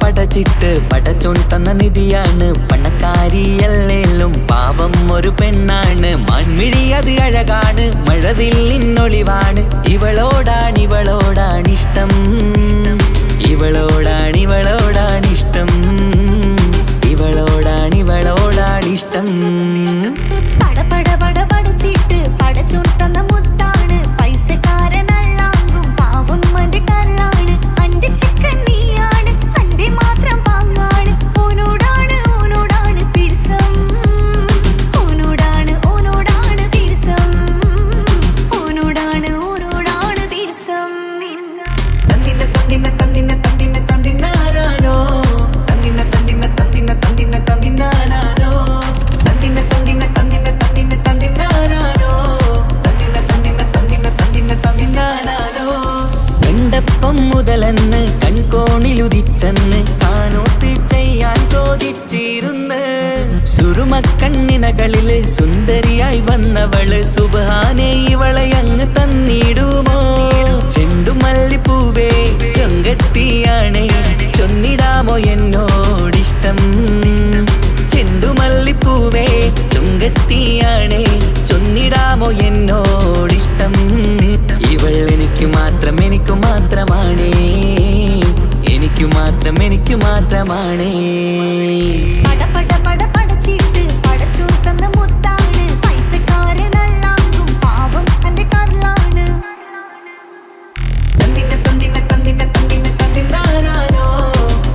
പടച്ചിട്ട് പടച്ചോൻ തന്ന നിധിയാണ് പണക്കാരിയല്ലേലും പാവം ഒരു പെണ്ണാണ്. മാൻമിഴി അത് അഴകാണ്, മഴവില്ലിന്നൊളിവാണ്. ഇവളോടാണിഷ്ടം, ഇവളോടാണിഷ്ടം, ഇവളോടാണിഷ്ടം. പടച്ചിട്ട് പടച്ചോൻ തന്ന മുത്താണ്, പൈസക്കാരനല്ലാങ്കും പാവം അന്റെ കരളാണ്. അന്റെ ചിക്കൻ നീയാണ്, അന്റെ മാത്രം പാങ്ങാണ്. ഓനോടാണ് പിരിസം, ഓനോടാണ് പിരിസം, ഓനോടാണ് പിരിസം. തന്തിന തന്തിന തന്തിന തന്തിന തന്തിനാനോ, തന്തിന തന്തിന തന്തിന തന്തിന തന്തിനാനോ, തന്തിന തന്തിന തന്തിന തന്തിന തന്തിനാനോ, തന്തിന തന്തിന തന്തിന തന്തിന തന്തിനാനോ. കണ്ടപ്പം മുതലെന്ന് കൺകോണിലുദിച്ചെന്ന് കാനോത്ത് ചെയ്യാൻ ചോദിച്ചിരുന്ന്. സുറുമക്കണ്ണിനകളില് സുന്ദരിയായി വന്നവള് സുബ്ഹാനേ ഇവളെ അങ്ങ് തന്നിടുമോ? ചെണ്ടുമല്ലിപ്പൂവേ ചൊങ്കത്തിയാണ്, ചൊന്നിടാമോ എന്നോടിഷ്ടം? ചെണ്ടുമല്ലിപ്പൂവേ ചൊങ്കത്തിയാണ്, ചൊന്നിടാമോ എന്നോടിഷ്ടം? ഇവൾ എനിക്ക് മാത്രമാണേ, എനിക്ക് മാത്രമാണേ. പടച്ചിട്ട് പടച്ചോൻ തന്ന മുത്താണ്, പൈസക്കാരനല്ലാങ്കും പാവം അന്റെ കരളാണ്. തന്തിന തന്തിന തന്തിന തന്തിന തന്തിനാനോ,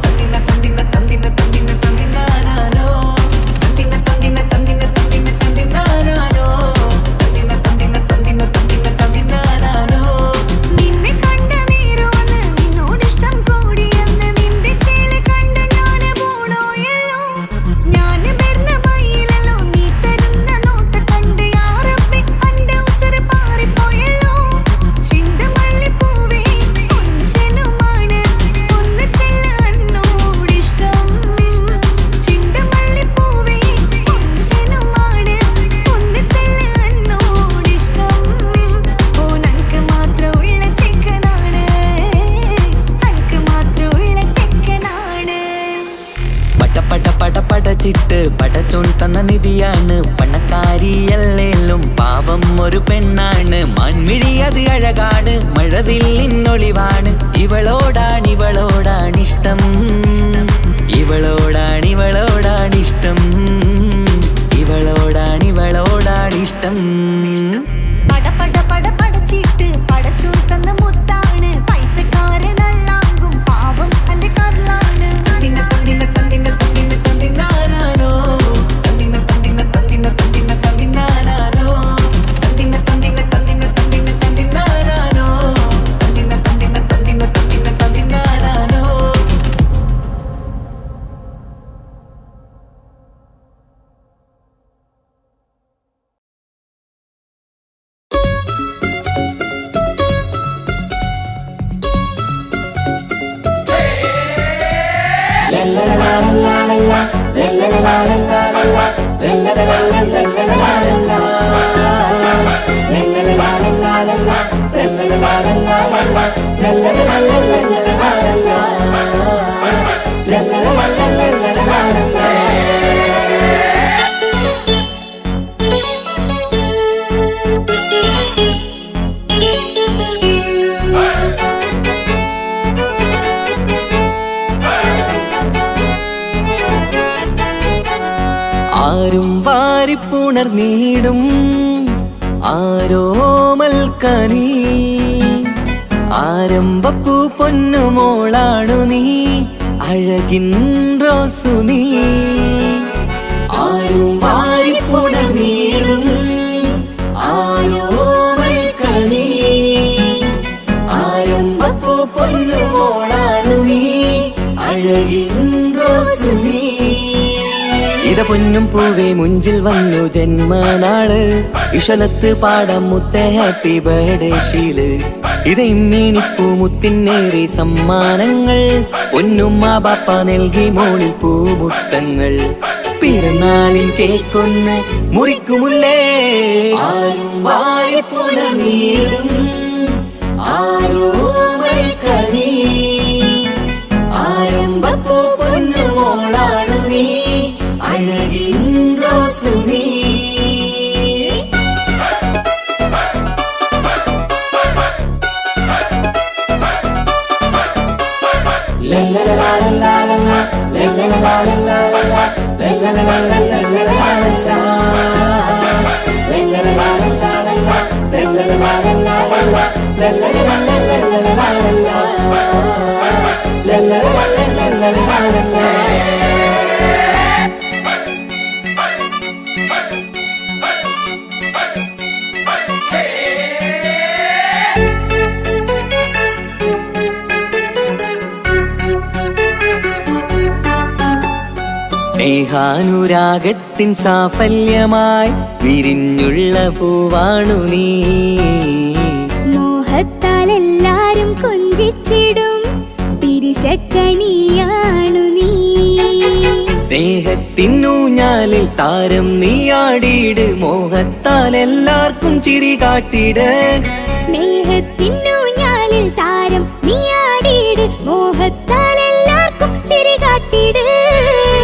തന്തിന തന്തിന തന്തിന തന്തിന തന്തിനാനോ, തന്തിന തന്തിന തന്തിന തന്തിന തന്തിനാനോ, തന്തിന തന്തിന തന്തിന തന്തിന തന്തിനാനോ. നിന്നെ കണ്ട നേരമെന്ന് നിന്നോടിഷ്ടം കൂടിയെന്ന് നിന്റെ ചേല കണ്ട് ഞാന് പോണോയല്ലോ. ഞാന് വരുന്ന വഴിയിലല്ലോ നീ തരുന്ന നോട്ട കണ്ട് യാ റബ്ബി അന്റെ ഉസറ് പാറിപ്പോയല്ലോ. ചെണ്ടുമല്ലിപ്പൂവേ കൊഞ്ചനുമാണ്, ഒന്ന് ചെല്ല എന്നോടിഷ്ടം. ചെണ്ടുമല്ലിപ്പൂവേ കൊഞ്ചനുമാണ്, ഒന്ന് ചെല്ല എന്നോടിഷ്ടം. ഓനക്ക് മാത്രമുള്ള ചെക്കനാണ്, അനക്ക് മാത്രമുള്ള ചെക്കനാണ്. പടച്ചിട്ട് പടച്ചോൻ തന്ന നിധിയാണ് പണക്കാരിയല്ലേലും പാവം ഒരു പെണ്ണാണ്. മാൻമിഴി അത് അഴകാണ്, മഴവില്ലിന്നൊളിവാണ്. ഇവളോടാണിഷ്ടം, ഇവളോടാണിഷ്ടം, ഇവളോടാണിഷ്ടം. പടച്ചിട്ട് പടച്ചോൻ തന്ന മുത്താണ്, പൈസക്കാരനല്ലാങ്കും പാവം അന്റെ കരളാണ്. തന്തിന തന്തിന തന്തിന തന്തിന തന്തിനാനോ, തന്തിന തന്തിന തന്തിന തന്തിന തന്തിനാനോ, തന്തിന തന്തിന തന്തിന തന്തിന തന്തിനാനോ, തന്തിന തന്തിന തന്തിന തന്തിന തന്തിനാനോ. ആരും വാരിപ്പുണർന്നീടും ആരോമൽക്കനീ, ആരംഭപ്പൂ പൊന്നുമോളാണു നീ, അഴകിൻ റോസു നീ. ആരും വാരിപ്പുണർന്നീടും ആരോമൽക്കനീ, ആരംഭപ്പൂ പൊന്നുമോളാണു നീ, അഴകിൻ റോസു നീ. ഇത പൊന്നും പൂവേ മുഞ്ചിൽ വന്നു ജന്മനാള് ഇശലത്ത് പാടം മുത്ത ഹാപ്പി ബർത്ത്ഡേ ഷീല് ഇത് ഇമ്മീണിപ്പൂ മുത്തിനേറെ സമ്മാനങ്ങൾ പൊന്നുമ്മ ബാപ്പ നൽകി മോളിൽ പൂമുത്തങ്ങൾ പിറന്നാളിൽ കേക്കൊന്ന് മുറിക്കുമുല്ലേ ആരും വാരിപ്പുണ നീളും ആരോമൽ കനി ആരംഭപ്പൂ പൊന്നുമോളാണു നീ അഴകിൻ റോസ് നീ സ്നേഹാനുരാഗത്തിൻ സാഫല്യമായി വിരിഞ്ഞുള്ള പൂവാണു നീ മോഹത്താൽ എല്ലാരും കൊഞ്ചിച്ചിടും പിരിശക്കനിയാണു നീ സ്നേഹത്തിനൂഞ്ഞാലിൽ താരം നീയാടിയിട് മോഹത്താൽ എല്ലാവർക്കും ചിരി കാട്ടിട് സ്നേഹത്തിനൂഞ്ഞാലിൽ താരം നീയാടിയിട് മോഹത്താൽ എല്ലാവർക്കും ചിരി കാട്ടിട്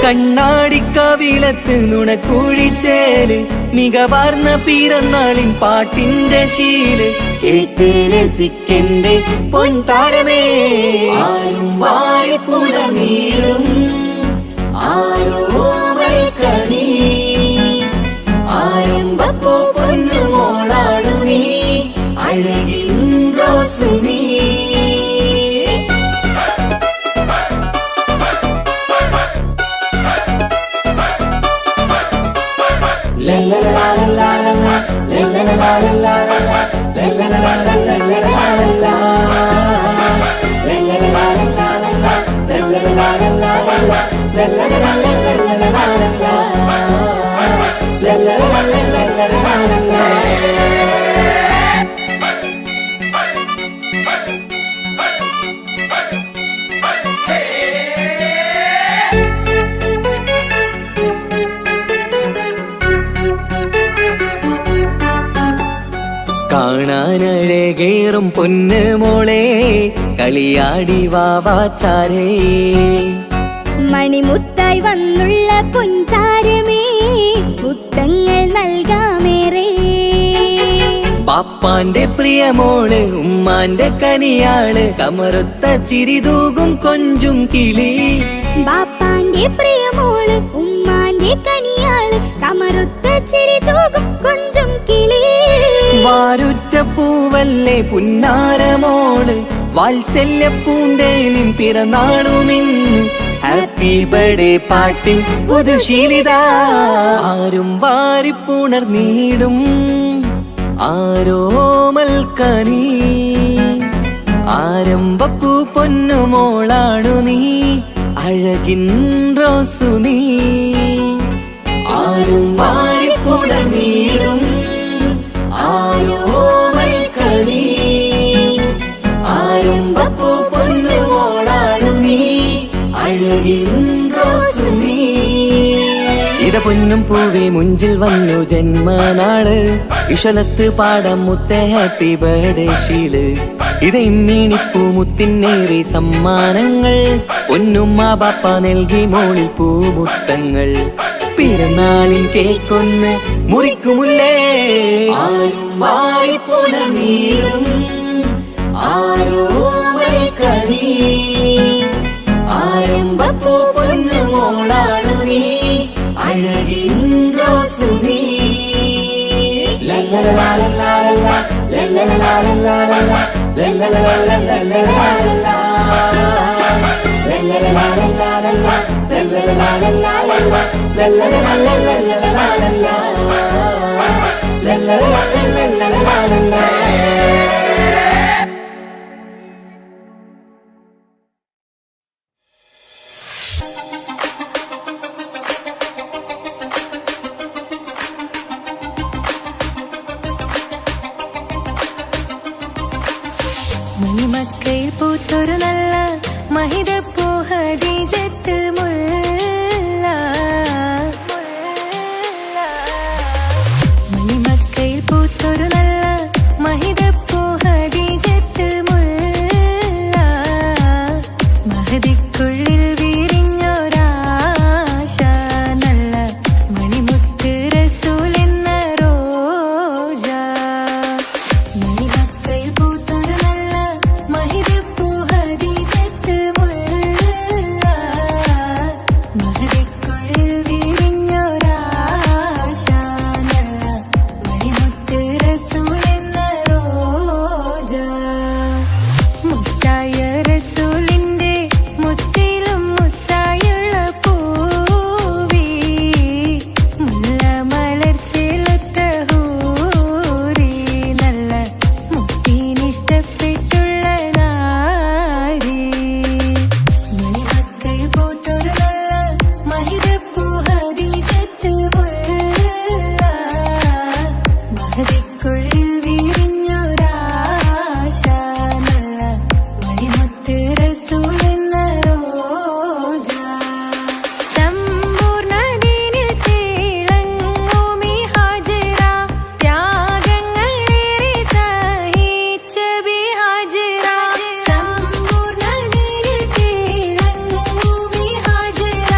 കണ്ണാടിക്കവിളത്ത് നുണക്കുഴിച്ചേല് മികവാർന്ന പിറന്നാളിൻ പാട്ടിന്റെ ശീല് കേട്ട് രസിക്കന്റെ പൊൻതാരമേ ആരും വാരിപ്പുണ നീളും ആരോമൽ കനി ആരംഭപ്പൂ പൊന്നുമോളാണു നീ അഴകിൻ റോസ് നീ കാണാനഴകേറും പൊന്ന് മോളെ കളിയാടി വാവാച്ചാരേ മണിമുത്തായി വന്നുള്ള പൊൻതാരമേ മുത്തങ്ങൾ നൽകാമേറെ പാപ്പാന്റെ പ്രിയമോള് ഉമ്മാന്റെ കനിയാള് കമറുത്ത ചിരിതൂകും കൊഞ്ചും കിളി ബാപ്പാന്റെ പ്രിയമോള് ഉമ്മാന്റെ കനിയാള് കമറുത്ത ചിരി തൂകും കൊഞ്ചും കിളി വാരുറ്റ പൂവല്ലേ പുന്നാരമോള് വാത്സല്യ പൂന്തേനിൻ പിറന്നാളുമിന്ന് ഹാപ്പി ബർത്ത്ഡേ പാട്ടിൻ പുതുശീലിത ആരും വാരിപ്പുണർന്നീടും ആരോമൽ കനി ആരംഭപ്പൂ പൊന്നുമോളാണു നീ അഴകിൻ റോസു നീ ആരും വാരിപ്പുണർന്നീടും ആരോമൽ കനി ആരംഭപ്പൂ പൊന്നുമോളാണു നീ അഴകിൻ റോസ് നീ ഇത പൊന്നും പൂവേ മുഞ്ചിൽ വന്നു ജന്മനാള് ഇശലത്ത് പാടം മുത്ത ഹാപ്പി ബർത്ത്ഡേ ഷീല് ഇത് ഇമ്മീണിപ്പൂ മുത്തിനേറെ സമ്മാനങ്ങൾ പൊന്നുമ്മ ബാപ്പ നൽകി മോളിൽ പൂമുത്തങ്ങൾ പിറന്നാളിൽ കേക്കൊന്ന് മുറിക്കുമുല്ലേ ആരും വാരിപ്പുണ നീളും ആരോമൽ കനി ആരംഭപ്പൂ പൊന്നുമോളാണു നീ അഴകിൻ റോസ് നീ മണിമക്കയിൽ പൂത്തൊരു നല്ല മഹിതപ്പൂ ഹദീജത്ത് മുല്ല. മണിമക്കയിൽ പൂത്തൊരു നല്ല മഹിതപ്പൂ ഹദീജത്ത് മുല്ല. മഹദിക്കുള്ളിൽ വിരിഞ്ഞൊരാശ നല്ല മണിമുത്ത് റസൂൽ എന്ന റോജ. മണിമക്കയിൽ പൂത്തൊരു നല്ല മഹിതപ്പൂ ഹദീജത്ത് മുല്ല. മഹദിക്കുള്ളിൽ വിരിഞ്ഞൊരാശ നല്ല മണിമുത്ത് റസൂൽ എന്ന റോജ. മുത്തായ റസൂലിന്റെ മുത്തിലും മുത്തായുള്ള പൂവി മുല്ല മലർച്ചെലുത്ത ഹൂറി നല്ല മുത്തിനിഷ്ടപ്പെട്ടുള്ള നാരി. മണിമക്കയിൽ പൂത്തൊരു നല്ല മഹിതപ്പൂ ഹദീജത്ത് മുല്ല. മഹദിക്കുള്ളിൽ വിരിഞ്ഞൊരാശ നല്ല മണിമുത്ത് റസൂൽ എന്ന റോജ. സമ്പൂർണ്ണദീനിൽ തിളങ്ങുമീ ഹാജറ ത്യാഗങ്ങളേറെ സഹിച്ച ബിഹാജറ. സമ്പൂർണ്ണദീനിൽ തിളങ്ങുമീ ഹാജറ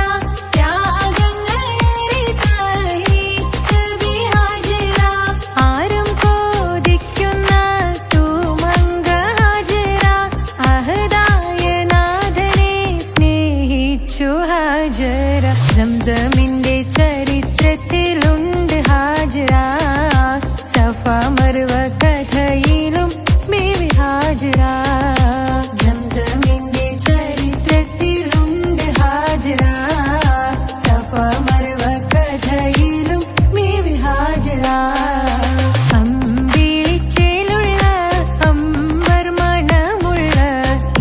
ത്യാഗങ്ങളേറെ സഹിച്ച ബിഹാജറ. ആരും കോതിക്കുന്ന തൂമങ്ക ഹാജറ അഹദായ നാഥനെ സ്നേഹിച്ചു ഹാജറ. സംസമിന്റെ ചരിത്രത്തിലുണ്ട് ഹാജറ. സഫ മർവ കഥയിലും ബീവി ഹാജറ. സംസമിന്റെ ചരിത്രത്തിലുണ്ട് ഹാജറ. സഫ മർവ കഥയിലും ബീവി ഹാജറ. അമ്പിളിച്ചേലുള്ള അമ്പർ മണമുള്ള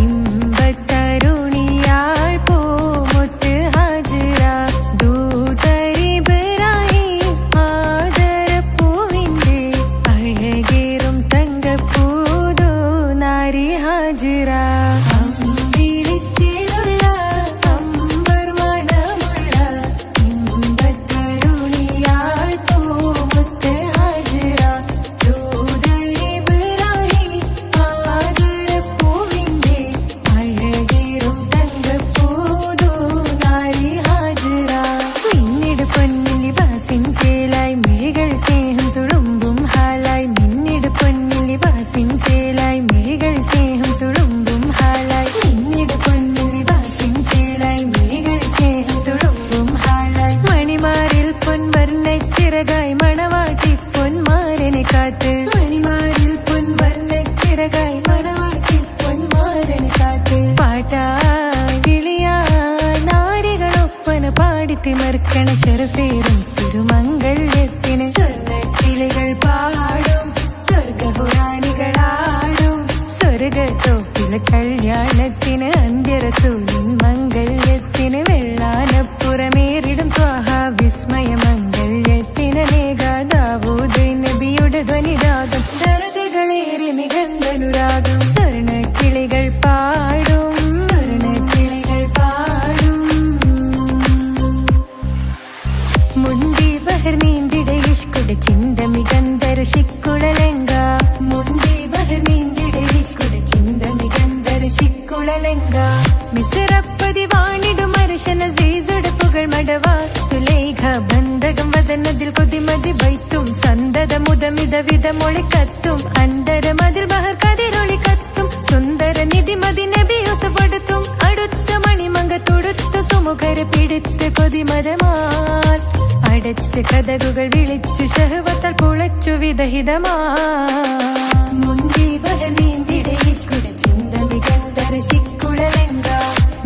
ഇമ്പത്തരുണിയാൾ പൂമുത്ത് ഹാജറ. ദൂതരിബ്രാഹിം ആദരപ്പൂവിന്റെ അഴകേറും തങ്കപ്പൂതോ നാരി ഹാജറ. അമ്പിളിച്ചേലുള്ള അമ്പർ മണമുള്ള ഇമ്പത്തരുണിയാൾ പൂമുത്ത് ഹാജറ. ദൂതരിബ്രാഹിം ആദരപ്പൂവിന്റെ അഴകേറും തങ്കപ്പൂതോ നാരി ഹാജറ. മിന്നിട് പൊന്നിൽ ലിബാസിൻ ചേലായി മിഴികൾ സ്നേഹം തുളുമ്പും ഹാലായി. മിന്നിട് പൊന്നിൽ ലിബാസിൻ ചേലായി മിഴികൾ സ്നേഹം തുളുമ്പും ഹാലായി. മിന്നിട് പൊന്നിൽ ലിബാസിൻ ചേലായി മിഴികൾ സ്നേഹം തുളുമ്പും ഹാലായി. മണിമാരിൽ പൊൻവർണ്ണച്ചിറകായി മണവാട്ടി പൊന്മാരനെ കാത്ത്. മണിമാരിൽ പൊൻവർണ്ണച്ചിറകായി മണവാട്ടി പൊന്മാരനെ കാത്ത്. പാട്ടായി വിളിയായി നാരികളൊപ്പന പാടിത്തിമർക്കണ ശരഫേറും തിരുമംഗല്യത്തിന്. സ്വർണ്ണക്കിളികൾ പാടും സ്വർഗഹുറാനികളാടും സ്വർഗത്തോപ്പില കല്യാണത്തിന്. അന്ത്യറസൂലിൻ മംഗല്യത്തിന് വെള്ളാനപ്പുറമേറിടും ത്വാഹ വിസ്മയ മംഗല്യത്തിന്. നേകാദാവൂദ് നബിയുടെ ധ്വനിരാഗം ദരജകളേറി മികന്ധനുരാഗം. സ്വർണ്ണക്കിളികൾ പാടും സ്വർണ്ണക്കിളികൾ പാടും. മുന്തി ബഹർ നീന്തിട ഇഷ്കുട ചിന്ത മികന്ധര ശിക്കുളലങ്ക. മുന്തി ബഹർ നീന്തിട ഇഷ്കുട ചിന്ത മികന്ധര ശിക്കുളലങ്ക. മിസറപ്പതി വാണിടും അർശന സീസുട പുകൾ മടവ. സുലൈഖ ബന്ധകം വദനതിൽ കൊതിമതി ബൈത്തും സന്തത മുതമിത വിധമൊളി കത്തും. അന്തരമതിൽ ബഹർ കതിരൊളി കത്തും. സുന്ദര നിധിമതി നബി യൂസഫടുത്തും. അടുത്ത മണിമങ്ക തൊടുത്ത സുമുഖര പിടിത്ത് കൊതിമതമാൽ. അടച്ച് കഥകുകൾ വിളിച്ചു ശഹവത്താൽ പുളച്ചു വിദഹിതമാ. മുന്തി ബഹർ നീന്തിട ഇഷ്കുട ചിന്ത മികന്ധര ശിക്കുളലങ്ക.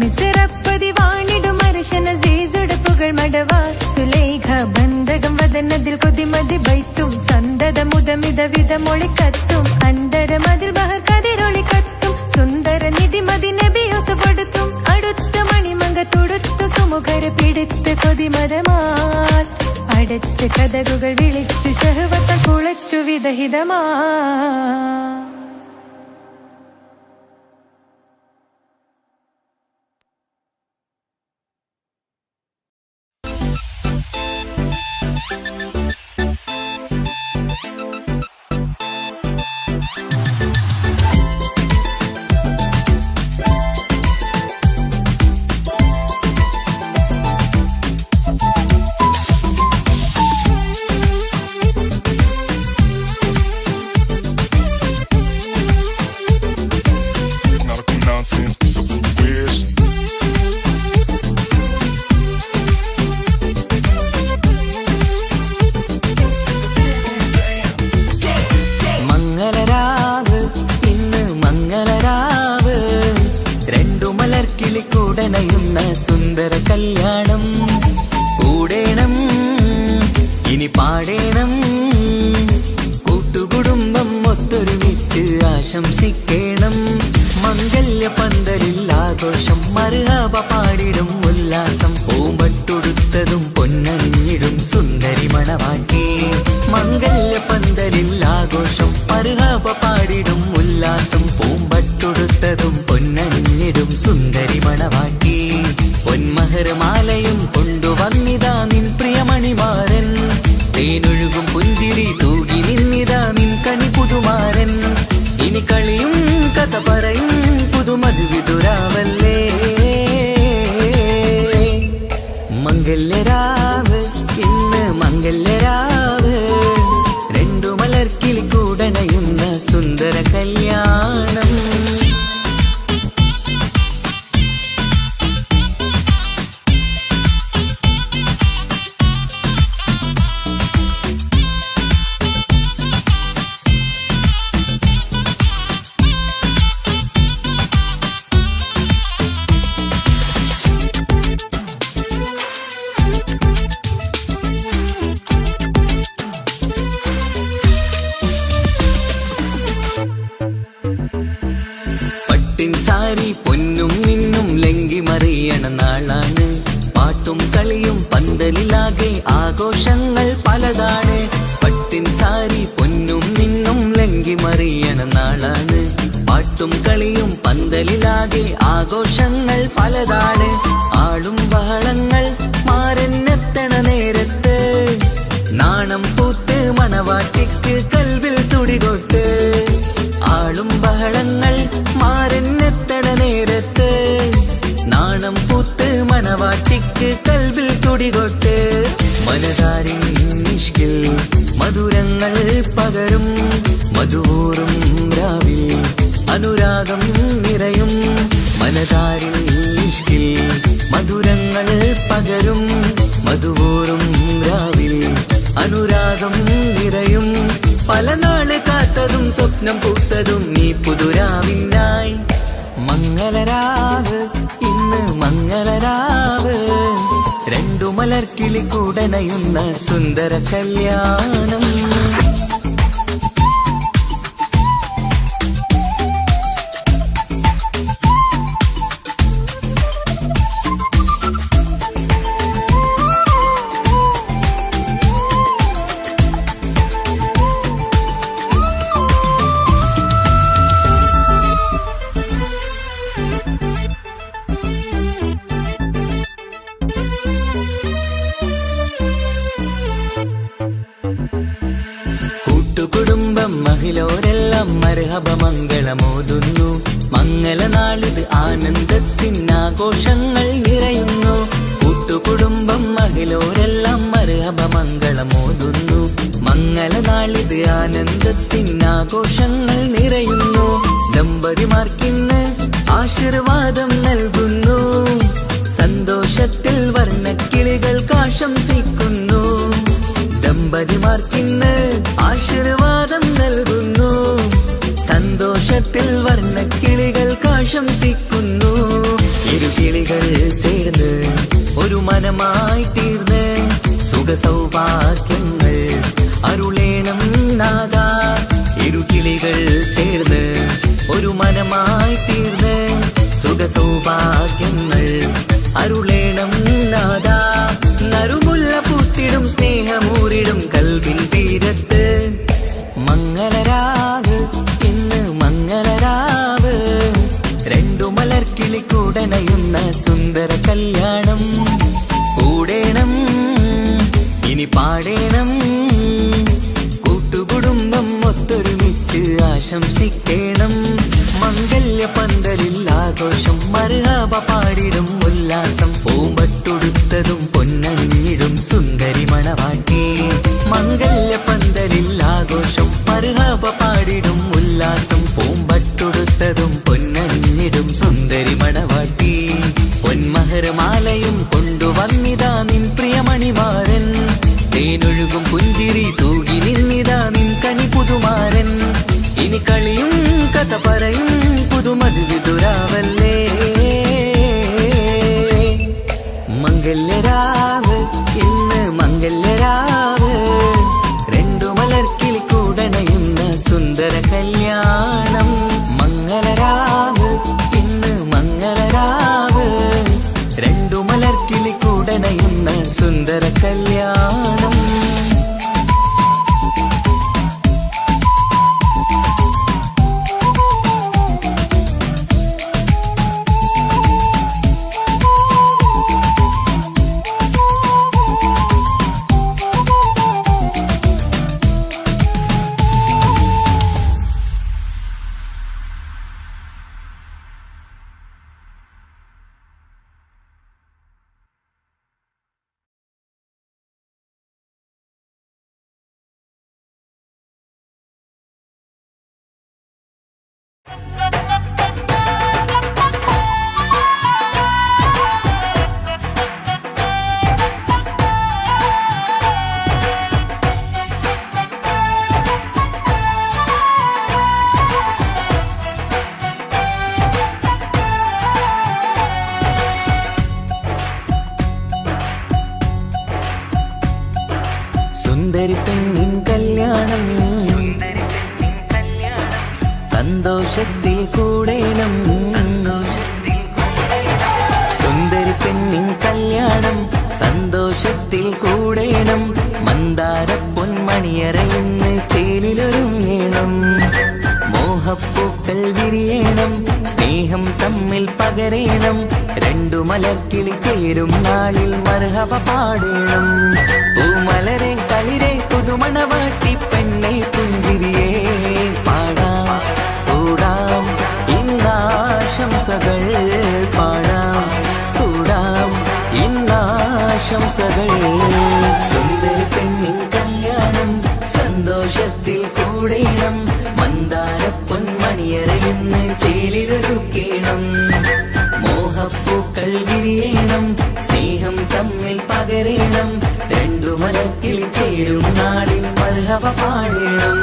മിസറപ്പതി വാണിടും അർശന സീസുട പുകൾ മടവ. സുലൈഖ ബന്ധകം വദനതിൽ കൊതിമതി ബൈത്തും സന്തത മുതമിത വിധമൊളി കത്തും. അന്തരമതിൽ ബഹർ കതിരൊളി കത്തും. സുന്ദര നിധിമതി നബി യൂസഫടുത്തും. അടുത്ത മണിമങ്ക തൊടുത്ത സുമുഖര പിടിത്ത് കൊതിമതമാൽ. അടച്ച് കഥകുകൾ വിളിച്ചു ശഹ സർവത കുളച്ചു വിദഹിതമാ ആശംസിക്കണം. മംഗല്യ പന്തലിൽ ആഘോഷം മർഹബ പാടിടും ഉല്ലാസം. പൂമ്പട്ടുടുത്തതും പൊന്നണിഞ്ഞിടും സുന്ദരി മണവാട്ടി. മംഗല്യ പന്തലിൽ ആഘോഷം മർഹബ പാടിടും ഉല്ലാസം. പൂമ്പട്ടുടുത്തതും പൊന്നണിഞ്ഞിടും സുന്ദരി മണവാട്ടി. പൊന്മഹർമാലയും കൊണ്ടുവന്നിതാ നിൻ പ്രിയമണിമാരൻ. തേനൊഴുകും പുഞ്ചിരി തൂകി നിന്നിതാ നിൻ കണി പുതുമാരൻ. ഇനി കളിയും കഥ പറയും പുതുമധുവിതുരാവല്ലേ. മംഗല്യരാവ് ഇന്ന് മംഗല്യരാവ്. രണ്ടു മലർക്കിളി കൂടണയുന്ന സുന്ദര കല്യാണം. സാരി പൊന്നും മിന്നും ലങ്കി മറിയണ നാളാണ്. പാട്ടും കളിയും പന്തലിലാകെ ആഘോഷങ്ങൾ പലതാണ്. പട്ടിൻ സാരി പൊന്നും മിന്നും ലങ്കി മറിയണ നാളാണ്. പാട്ടും കളിയും പന്തലിലാകെ ആഘോഷങ്ങൾ പലതാണ്. ആളും ബഹളങ്ങൾ മാരന്നെത്തണ നേരത്ത്. നാണം പൂത്ത് മണവാട്ടിക്ക് കൽവിൽ തുടികൊട്ട്. ആളും ബഹളങ്ങൾ മാരന്നെത്തണ നേരത്ത്. നാണം പൂത്ത് മണവാട്ടിക്ക് കൽവിൽ തുടികൊട്ട്. മനതാരിൻ നിഷ്കിൽ മധുരങ്ങൾ പകരും. മധുവൂറും രാവിൽ അനുരാഗം നിറയും. മനതാരിൻ നിഷ്കിൽ മധുരങ്ങൾ പകരും. മധുവൂറും രാവിൽ അനുരാഗം നിറയും. പല നാള് കാത്തതും സ്വപ്നം പൂത്തതും നീ പുതുരാവിനായി. മംഗളരാവ് ഇന്ന് മംഗളരാവ്. രണ്ടു മലർക്കിളി കൂടണയുന്ന സുന്ദര കല്യാണം. കുടുംബം മഹിളോരെല്ലാം മർഹബ മംഗളമോതുന്നു. മംഗളനാളിത് ആനന്ദത്തിനാഘോഷങ്ങൾ നിറയുന്നു. കൂട്ടുകുടുംബം മഹിളോരെല്ലാം മർഹബ മംഗളമോതുന്നു. മംഗളനാളിത് ആനന്ദത്തിനാഘോഷങ്ങൾ നിറയുന്നു. ദമ്പതിമാർക്കിന്ന് ആശീർവാദം നൽകുന്നു. സന്തോഷത്തിൽ വർണ്ണക്കിളികൾ ആശംസിക്കുന്നു. ദമ്പതിമാർക്കിന്ന് ആശീർവാദം നൽകുന്നു. സന്തോഷത്തിൽ വർണ്ണക്കിളികൾ ആശംസിക്കുന്നു. ഇരുകിളികൾ ചേർന്ന് ഒരു മനമായി തീർന്ന് സുഖസൗഭാഗ്യങ്ങൾ അരുളേണം നാദാ. ഇരുകിളികൾ ചേർന്ന് ഒരു മനമായി തീർന്ന് സുഖസൗഭാഗ്യങ്ങൾ അരുളേണം നാദാ. നറുമുല്ല പൂത്തിടും സ്നേഹമൂരിടും കൽവിൻ തീരത്ത്. മംഗളരാവ് ഇന്ന് മംഗളരാവ്. രണ്ടു മലർക്കിളി കൂടണയുന്ന സുന്ദര കല്യാണം. കൂടേണം ഇനി പാടേണം. കൂട്ടുകുടുംബം ഒത്തൊരുമിച്ച് ആശംസിക്കണം. മംഗല്യ പന്തലിൽ ആഘോഷം മർഹബ പാടിടും ഉല്ലാസം. പൂമ്പട്ടുടുത്തതും പൊന്നണിഞ്ഞിടും സുന്ദരി മണവാട്ടി. മംഗല്യ പന്തലിൽ ആഘോഷം മർഹബ പാടിടും ഉല്ലാസം. പൂമ്പട്ടുടുത്തതും പൊന്നണിഞ്ഞിടും സുന്ദരി മണവാട്ടി. പൊന്മഹർമാലയും കൊണ്ടുവന്നിതാ നിൻ പ്രിയമണിമാരൻ. തേനൊഴുകും പുഞ്ചിരി തൂകി നിന്നിതാ നിൻ കണി പുതുമാരൻ. ഇനി കളിയും കഥ പറയും പുതുമധുവിതുരാവല്ലേ. മംഗല്യരാവ് ഇന്ന് മംഗല്യരാവ്. രണ്ടു മലർക്കിളി കൂടണയുന്ന സുന്ദര കല്യാണം. സന്തോഷത്തിൽ കൂടേണം. സുന്ദരി പെണ്ണിൻ കല്യാണം സന്തോഷത്തിൽ കൂടേണം. മന്ദാര പൊന്മണിയറയിന്ന് ചേലിലൊരുങ്ങേണം. മോഹപ്പൂക്കൾ വിരിയണം, സ്നേഹം തമ്മിൽ പകരേണം. രണ്ടു മലക്കിളി ചേരും നാളിൽ മർഹബ പാടേണം. പൂമലരെ കളിരെ പുതുമണവാട്ടി പെണ്ണെ പുഞ്ചിരിയേ പാടാം കൂടാം ഇന്നാശംസകൾ പാടാം കൂടാം ഇന്നാശംസകൾ. സുന്ദരി പെണ്ണിൻ കല്യാണം സന്തോഷത്തിൽ കൂടേണം. മന്ദാര പൊന്മണിയറയിന്ന് ചേലിലൊരുക്കേണം. മോഹപ്പൂക്കൾ വിരിയണം, സ്നേഹം തമ്മിൽ പകരേണം. രണ്ടു മലക്കിളി ചേരും നാളിൽ മർഹബ പാടേണം.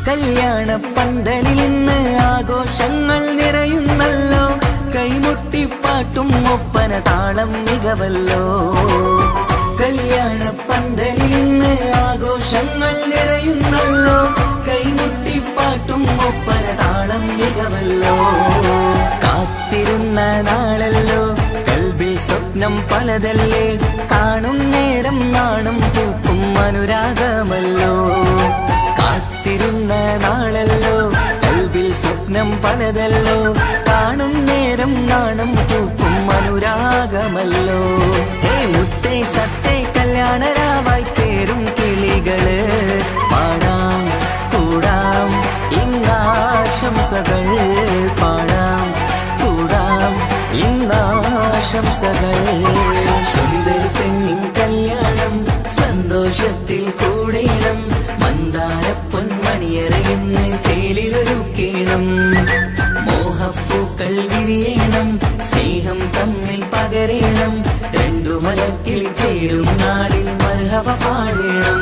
കല്യാണ പന്തലിൽ ഇന്ന് ആഘോഷങ്ങൾ നിറയുന്നല്ലോ. കൈമുട്ടിപ്പാട്ടും ഒപ്പന താളം മികവല്ലോ. കല്യാണ പന്തലിൽ ഇന്ന് ആഘോഷങ്ങൾ നിറയുന്നല്ലോ. കൈമുട്ടിപ്പാട്ടും ഒപ്പന താളം മികവല്ലോ. കാത്തിരുന്ന നാളല്ലോ, കൽബിൽ സ്വപ്നം പലതല്ലേ. കാണും നേരം നാണം പൂക്കും അനുരാഗമല്ലോ. കാത്തിരുന്ന നാളല്ലോ, കൽബിൽ സ്വപ്നം പലതല്ലോ. കാണും നേരം നാണം പൂക്കും അനുരാഗമല്ലോ. ഹേ മുത്തേ സത്തേ കല്യാണരാവായി ചേരും കിളികള് പാടാം കൂടാം ഇന്നാശംസകൾ പാടാം കൂടാം ഇന്നാശംസകൾ. സുന്ദരി പെണ്ണിൻ കല്യാണം സന്തോഷത്തിൽ കൂടേണം. മന്ദാര പൊന്മണിയറയിന്ന് ചേലിലൊരുക്കേണം. മോഹപ്പൂക്കൾ വിരിയണം, സ്നേഹം തമ്മിൽ പകരേണം. രണ്ടു മലക്കിളി ചേരും നാളിൽ മർഹബ പാടേണം.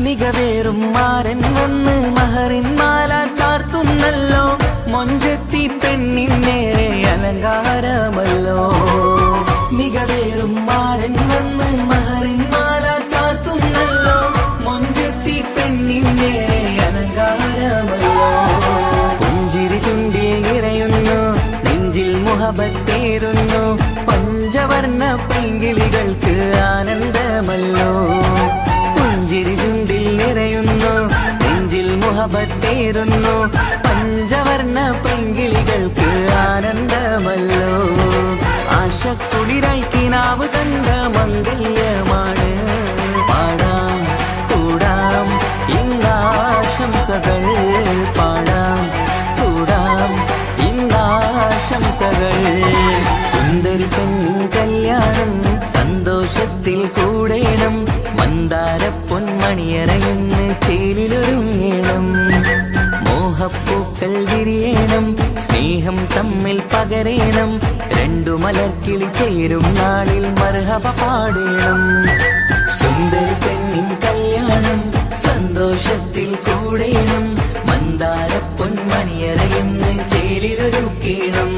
മികവേറും മാരൻ വന്ന് മഹറിൻ മാല ചാർത്തുന്നല്ലോ. മൊഞ്ചത്തി പെണ്ണിൻ നേരെ അലങ്കാരമല്ലോ. മികവേറും മാരൻ വന്ന് മഹറിൻ മാല ചാർത്തുന്നല്ലോ. മൊഞ്ചത്തി പെണ്ണിൻ നേരെ അലങ്കാരമല്ലോ. പുഞ്ചിരി ചുണ്ടിൽ നിറയുന്നു, നെഞ്ചിൽ മുഹബത്തേറുന്നു. പഞ്ചവർണ്ണ പൈങ്കിളികൾക്ക് ആനന്ദമല്ലോ. പുഞ്ചിരി ചുണ്ടിൽ നിറയുന്നു, നെഞ്ചിൽ മുഹബത്തേറുന്നു. പഞ്ചവർണ്ണ പൈങ്കിളികൾക്ക് ആനന്ദമല്ലോ. ആശക്കുളിരായി കിനാവ് കണ്ട മംഗല്യമാണ്. പാടാം കൂടാം ഇന്നാശംസകൾ പാടാം കൂടാം ഇന്നാശംസകൾ. സുന്ദരി പെണ്ണിൻ കല്യാണം സന്തോഷത്തിൽ കൂടേണം. മന്ദാര പൊന്മണിയറയിന്ന് ചേലിലൊരുങ്ങേണം. മോഹപ്പൂക്കൾ വിരിയണം, സ്നേഹം തമ്മിൽ പകരേണം. രണ്ടു മലർക്കിളി ചേരും നാളിൽ മർഹബ പാടേണം. സുന്ദരി പെണ്ണിൻ കല്യാണം സന്തോഷത്തിൽ കൂടേണം. മന്ദാര പൊന്മണിയറയിന്ന് ചേലിലൊരുക്കേണം.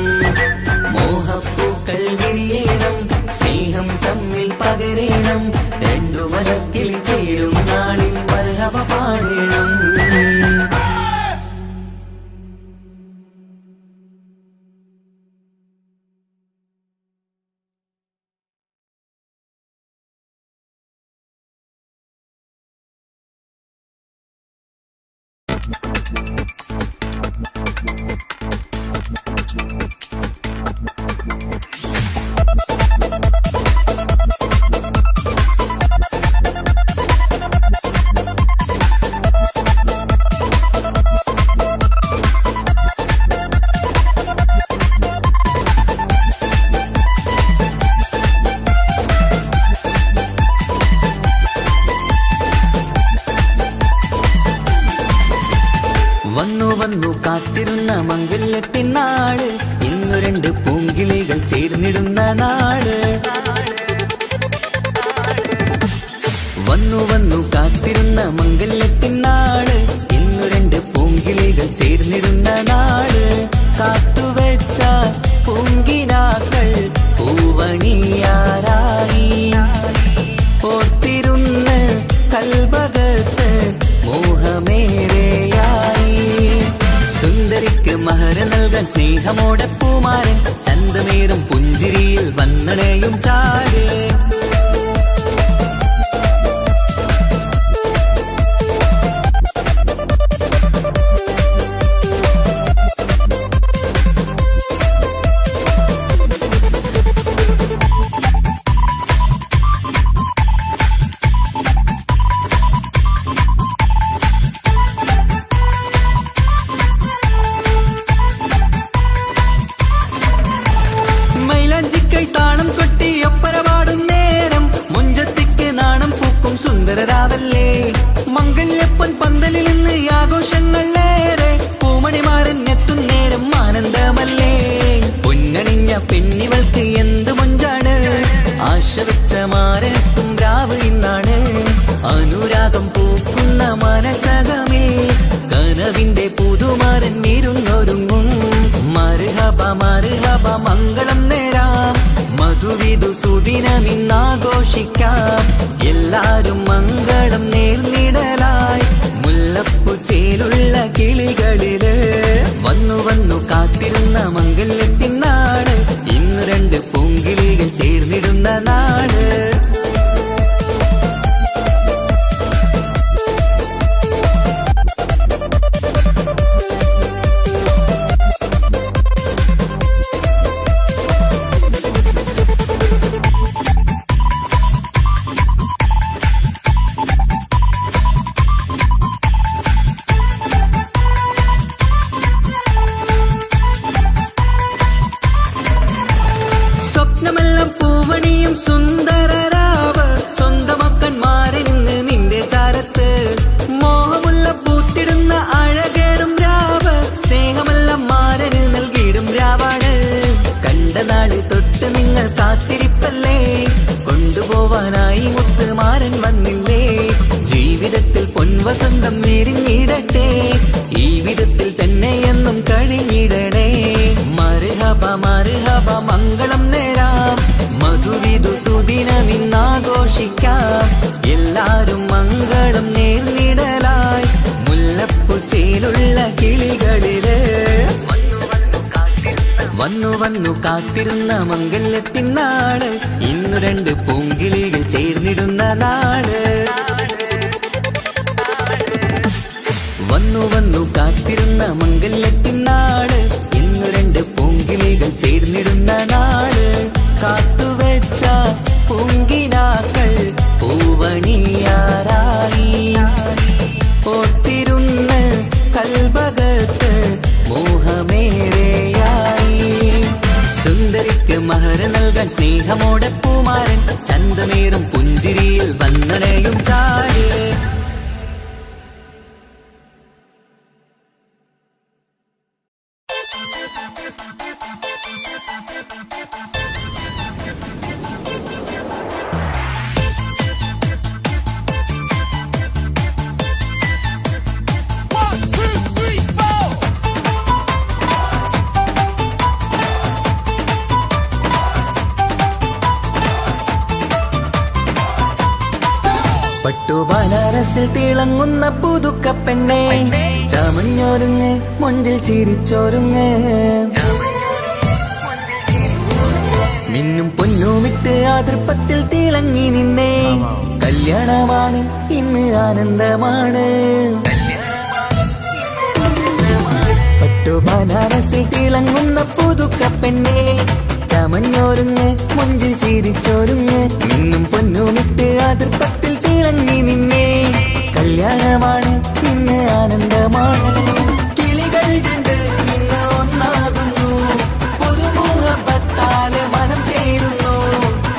മോഹപ്പൂക്കൾ വിരിയണം, സ്നേഹം തമ്മിൽ പകരേണം. രണ്ടു മലക്കിളി ചേരും നാളിൽ മർഹബ പാടേണം. വന്നു വന്നു കാത്തിരുന്ന മംഗല്യത്തിൻ നാള്, ഇന്നു രണ്ട് പൂങ്കിളികൾ ചേർന്നിടുന്ന നാള്. വന്നു വന്നു കാത്തിരുന്ന മംഗല്യത്തിൻ നാള്, ഇന്നു രണ്ട് പൂങ്കിളികൾ ചേർന്നിടുന്ന നാള്. കാത്തുവെച്ച പൂങ്കിനാക്കൾ പൂവണിയാരായി, ഓർത്തിരുന്ന് കൽബകത്ത് മോഹമേറെയായി. സുന്ദരിക്ക് മഹർ നൽകാൻ സ്നേഹമോടെ പൂമാരൻ, ചന്തമേറും പുഞ്ചിരിയിൽ വന്നണയും ചാര്. താളം കൊട്ടി ഒപ്പരപാടും നേരം, മുഞ്ചത്തിക്ക് നാണം പൂക്കും സുന്ദരരാവല്ലേ. മംഗല്യപ്പൻ പന്തലിൽ നിന്ന് ആഘോഷങ്ങളേറെ, പൂമണിമാരൻ എത്തും നേരം ആനന്ദമല്ലേ. പൊന്നണിഞ്ഞ പെണ്ണിവൾക്ക് എന്ത് മൊഞ്ചാണ്, ആശ വെച്ച മാരനെത്തും രാവ് ഇന്നാണ്. അനുരാഗം പൂക്കുന്ന മനസകമേ, കനവിന്റെ പുതുമാരൻ ഇരുന്നൊരുങ്ങും. മർഹബ മർഹബ മംഗളം നേരാം, മധുവിധു സുദിനമിന്നാഘോഷിക്കാം. എല്ലാരും മംഗളം നേർന്നിടലായി, മുല്ലപ്പൂച്ചേലുള്ള കിളികളില്. വന്നു വന്നു കാത്തിരുന്ന മംഗല്യത്തിൻ നാള്, ഇന്നു രണ്ട് പൂങ്കിളികൾ ചേർന്നിടുന്ന നാള്. സ്വപ്നമെല്ലാം പൂവണിയും സുന്ദരരാവ്, സ്വന്തമക്കന്മാരിന്ന് നിന്റെ ചാരത്ത്. മോഹമുള്ള പൂത്തിടുന്ന അഴകേറും രാവ്, സ്നേഹമെല്ലാം മാരന് നൽകിയിടും രാവാണ്. കണ്ട നാള് തൊട്ട് നിങ്ങൾ കാത്തിരിപ്പല്ലേ, കൊണ്ടുപോവാനായി മുത്തുമാരൻ വന്നില്ലേ. ജീവിതത്തിൽ പൊൻവസന്തം വിരിഞ്ഞിടട്ടെ, ഈ വിധത്തിൽ തന്നെ എന്നും കഴിഞ്ഞിടണേ. മർഹബ മർഹബ മംഗളം നേരാം, മധുവിധു സുദിനമിന്നാഘോഷിക്കാം. എല്ലാരും മംഗളം നേർന്നിടലായി, മുല്ലപ്പൂച്ചേലുള്ള കിളികളില്. വന്നു വന്നു കാത്തിരുന്ന മംഗല്യത്തിൻ നാള്, ഇന്നു രണ്ട് പൂങ്കിളികൾ ചേർന്നിടുന്ന നാള്. വന്നു വന്നു കാത്തിരുന്ന മംഗല്യത്തിൻ നാള്, ഇന്നു രണ്ട് പൂങ്കിളികൾ ചേർന്നിടുന്ന നാള്. കാത്തുവെച്ച പൂങ്കിനാക്കൾ പൂവണിയാരായി, ഓർത്തിരുന്ന് കൽബകത്ത് മോഹമേറെയായി. സുന്ദരിക്ക് മഹർ നൽകാൻ സ്നേഹമോടെ പൂമാരൻ, ചന്തമേറും പുഞ്ചിരിയിൽ വന്നണയും ചാര്. പട്ടുബനാരസിൽ തിളങ്ങുന്ന പുതുക്ക പെണ്ണെ, ചമഞ്ഞൊരുങ്ങ് മൊഞ്ചിൽ ചിരിച്ചൊരുങ്ങ്. മിന്നും പൊന്നുമിട്ട് ആതൃപ്പത്തിൽ തിളങ്ങി നിന്നേ, കല്യാണമാണ് ഇന്ന് ആനന്ദമാണ്. പട്ടുബനാരസിൽ തിളങ്ങുന്ന പുതുക്ക പെണ്ണെ, ചമഞ്ഞൊരുങ്ങ് മൊഞ്ചിൽ ചിരിച്ചൊരുങ്ങ്. മിന്നും പൊന്നുമിട്ട് ആതൃപ്പത്തിൽ തിളങ്ങി നിന്നേ, കല്യാണമാണ് ഇന്ന് ആനന്ദമാണ്. കിളികൾ രണ്ട് ഇന്ന് ഒന്നാകുന്നു, പുതുമുഹബത്താല് മനം ചേരുന്നു.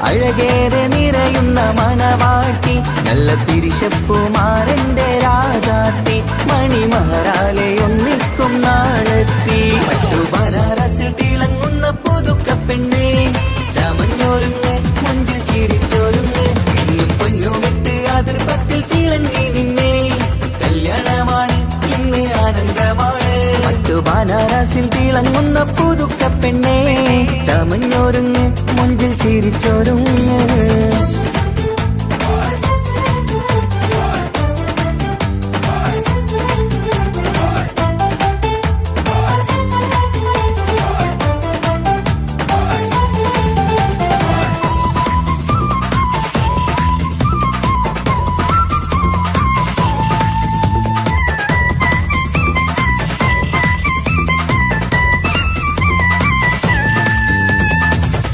അഴകേറെ നിറയുന്ന മണവാട്ടി, നല്ല പിരിശപ്പുമാരന്റെ രാജാത്തി. മണിമഹറാലെ ഒന്നിക്കു നാളെത്തി. പട്ടുബനാറസിൽ തിളങ്ങുന്ന പുതുക്ക പെണ്ണേ, ചമഞ്ഞൊരുങ്ങ് മുഞ്ചിൽ ചിരിച്ചൊരുങ്ങ്, മിന്നും പൊന്നുമിട്ട് അതിർപ്പത്തിൽ തിളങ്ങി നിന്നെ, കല്യാണമാണ് ഇന്ന് ആനന്ദമാണ്. പട്ടുബനാറസിൽ തിളങ്ങുന്ന പുതുക്ക പെണ്ണേ, ചമഞ്ഞൊരുങ്ങ് മുഞ്ചിൽ ചിരിച്ചൊരുങ്ങ്.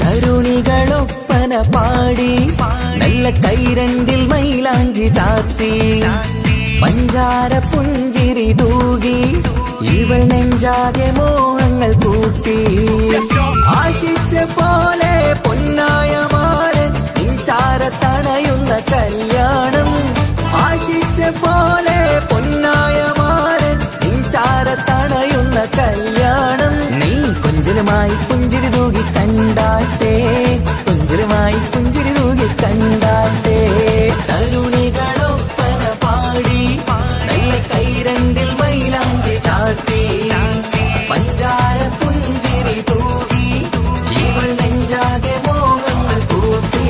തരുണികളൊപ്പന പാടി നല്ല കൈരണ്ടിൽ മൈലാഞ്ചി ചാർത്തി, പഞ്ചാര പുഞ്ചിരി തൂകി ഇവൾ നെഞ്ചാകെ മോഹങ്ങൾ കൂട്ടി. ആശിച്ച പോലെ പൊന്നായ മാരൻ നിൻചാര തണയുന്ന കല്യാണം, ആശിച്ച പോലെ പൊന്നായ മാരൻ നിൻചാര തണയുന്ന കല്യാണം. നീ കൊഞ്ചലുമായി പുഞ്ചിരി തൂകി കണ്ടാട്ടെ, കൊഞ്ചലുമായി പുഞ്ചിരി തൂകി കണ്ടാട്ടെ. തരുണികളൊപ്പന പാടി നല്ല കൈരണ്ടിൽ മൈലാഞ്ചി ചാർത്തി, പഞ്ചാര പുഞ്ചിരി തൂകി ഇവൾ നെഞ്ചാകെ മോഹങ്ങൾ കൂട്ടി.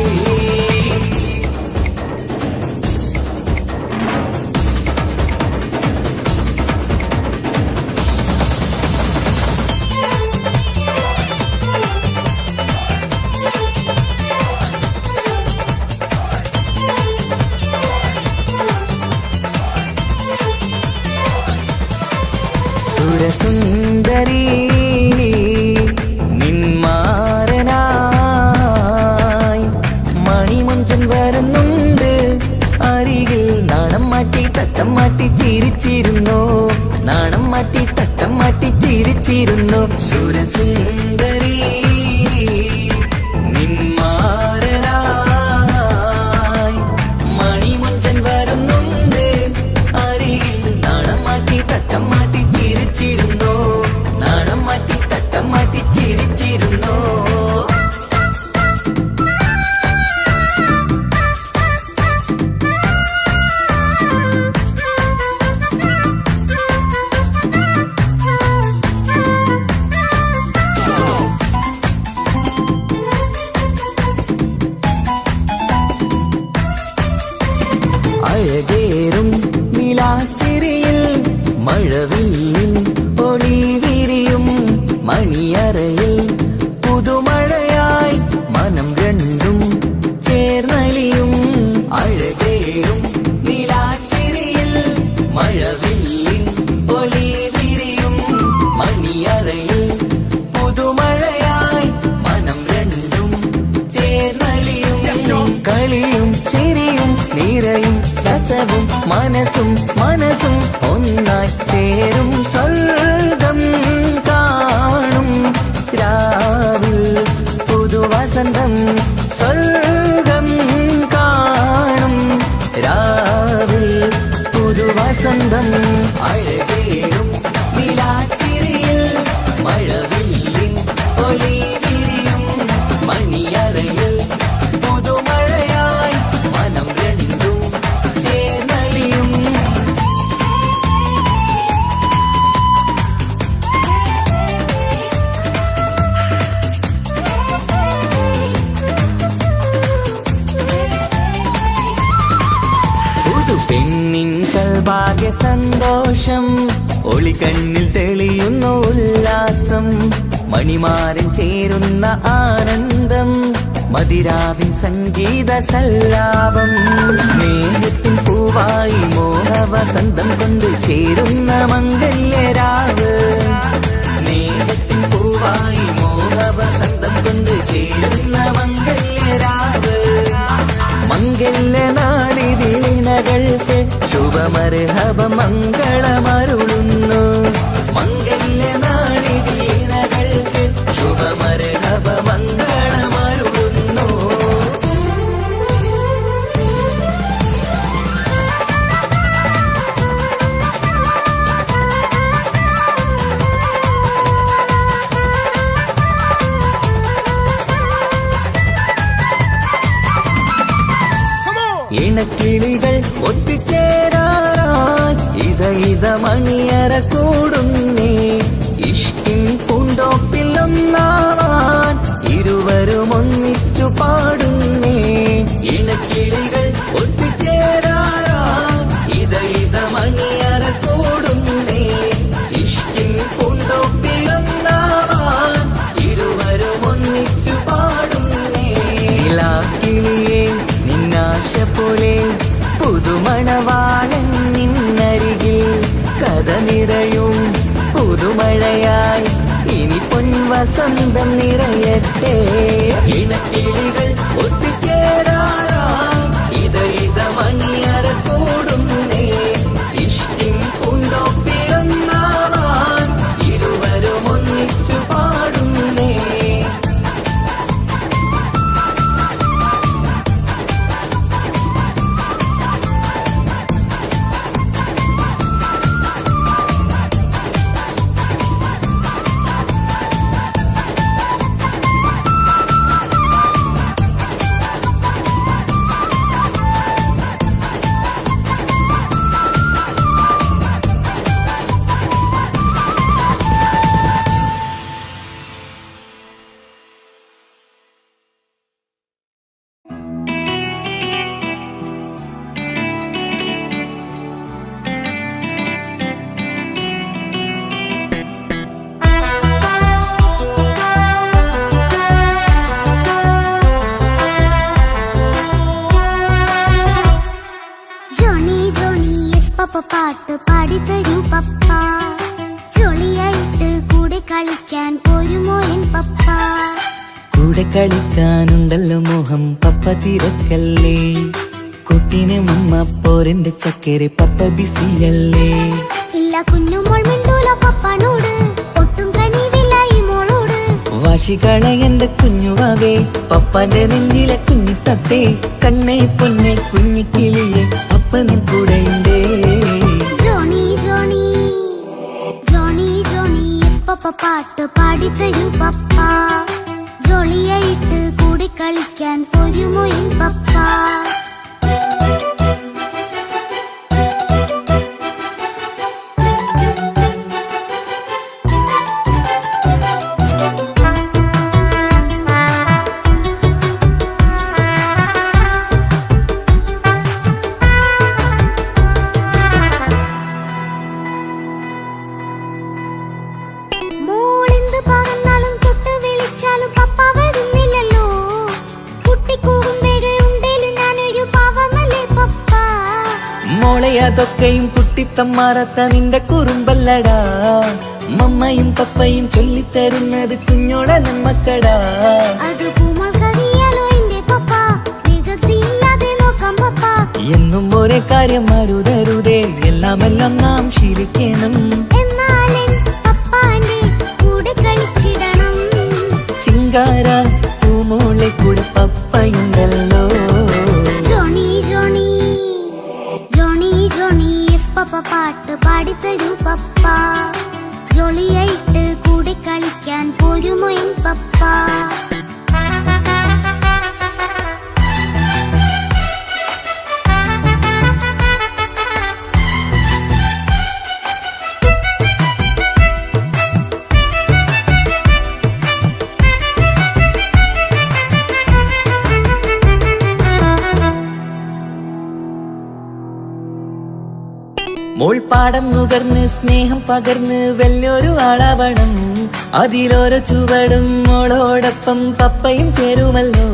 സുരസുന്ദരി നിന്മാരനായി മണിമുഞ്ചൻ വരുന്നുണ്ട് അരികിൽ. നാണം മാറ്റി തട്ടം മാറ്റി ചിരിച്ചിരുന്നു, നാണം മാറ്റി തട്ടം മാറ്റി ചിരിച്ചിരുന്നു. സുരസുന്ദരി നിന്മാരനായി മണിമുഞ്ചൻ വരുന്നുണ്ട് അരികിൽ. നാണം മാറ്റി തട്ടം മാറ്റി ചിരിച്ചിരുന്നു, നാണം മാറ്റി തട്ടം മാറ്റി ചിരിച്ചിരുന്നു. അഴകേറും നിലാച്ചിരിയിൽ മഴവില്ലിൻ ഒളി വിരിയും, മണിയറയിൽ പുതുമഴയായി മനം രണ്ടും ചേർന്നലിയും. അഴകേറും നിലാച്ചിരിയിൽ മഴവില്ലിൻ ഒളി വിരിയും, മണിയറയിൽ പുതുമഴയായി മനം രണ്ടും ചേർന്നലിയും. കളിയും ചിരിയും നിറയും രസവും മനസ്സും മനസ്സും ഒന്നായി ചേരും സ്വർഗം കാണും രാവിൽ പുതുവസന്തം. സ്വർഗം കാണും രാവിൽ പുതുവസന്തം. അഴകേറും നിലാച്ചിരിയിൽ മഴവില്ലിൻ ഒളി വിരിയും, മണിയറയിൽ പുതുമഴയായി മനം രണ്ടും ചേർന്നലിയും. പുതു പെണ്ണിൻ കൽഭാഗ്യ സന്തോഷം, ഒളികണ്ണിൽ തെളിയുന്നു ഉല്ലാസം. മണിമാരൻ ചേരുന്ന ആനന്ദം, മതിരാവിൻ സംഗീത സല്ലാപം. സ്നേഹത്തിൻ പൂവായി മോഹവസന്തം കൊണ്ട് ചേരുന്ന മംഗല്യരാവ്, സ്നേഹത്തിൻ പൂവായി മോഹവസന്തം കൊണ്ട് ചേരുന്ന മംഗല്യരാവ്. മംഗല്യനാളിതിനകൾക്ക് ശുഭമർഹബ മംഗളമരുളുന്നു, മംഗല്യനാളിതിനകൾക്ക് ശുഭമർഹബ മംഗളമരുളുന്നു. കൂടുന്നേ ഇഷ്കിൻ പൂന്തോപ്പിൽ ഒന്നാവാൻ ഇരുവരും ഒന്നിച്ചു പാടുന്നേ ഇണക്കിളികൾ ഒത്തുചേരാറാം ഇത മണിയറ കൂടുന്നേ ഇഷ്കിൻ പൂന്തോപ്പിൽ ഒന്നാവാൻ ഇരുവരും ഒന്നിച്ചു പാടുന്നേ കിളിയേ നിന്നാശ പോലെ പുതുമണവാളൻ നിന്നരികിൽ കഥ നിറയും പുതുമഴയായി ഇനി പൊൻവസന്തം നിറയട്ടെ ഇണക്കിളികൾ ഒത്തുചേരാറാം ഇത മണിയറ കൂടുന്നേ ഇഷ്കിൻ പൂന്തോപ്പിലൊന്നാവാൻ ഇരുവരും ഒന്നിച്ചു പാടുന്നേ പാട്ട് പാടിത്തരൂ പപ്പ ജോളിയായിട്ട് കൂടെ കളിക്കാൻ പോരുമോ എൻ പപ്പ കൂടെ കളിക്കാനുണ്ടല്ലോ മോഹം പപ്പ തിരക്കല്ലേ കുട്ടീനെ മമ്മ പോരെന്റെ ചക്കരെ പപ്പ ബിസിയല്ലേ ഇല്ല കുഞ്ഞുമോൾ മിണ്ടൂല പപ്പനോട് ഒട്ടും കനിവില്ല ഈ മോളോട് വാശികള എന്റെ കുഞ്ഞുവാവേ പപ്പാന്റെ നെഞ്ചിലെ കുഞ്ഞിത്തത്തേ കണ്ണേ പൊന്നെ കുഞ്ഞിക്കിളിയെ പപ്പ നിൻ കൂടെയുണ്ടേ ജോണി ജോണി ജോണി ജോണി പപ്പ പാട്ട് പാടിത്തരൂ പപ്പ ജോളിയായിട്ട് കൂടെ കളിക്കാൻ പോരുമോ എൻ പപ്പ അതൊക്കെയും കുട്ടിത്തമ്മാറത്ത നിന്റെ കുറുമ്പല്ലടാ മമ്മയും പപ്പയും ചൊല്ലിത്തരുന്നത് കുഞ്ഞോളെ നമ്മക്കടാ എന്നും ഒരേ കാര്യം മരുതരുതേ എല്ലാം നാം ശീലിക്കണം ചിങ്കാര പൂമോളെ കൂടെ പപ്പയുണ്ടല്ലോ പപ്പ പാട്ട് പാടിത്തരൂ പപ്പ ജോളിയായിട്ട് കൂടെ കളിക്കാൻ പോരുമോ എൻ പപ്പ മോൾപ്പാടം നുകർന്ന് സ്നേഹം പകർന്ന് വലിയൊരു ആളാവണം അതിലോരോ ചുവടും മോളോടൊപ്പം പപ്പയും ചേരുമല്ലോ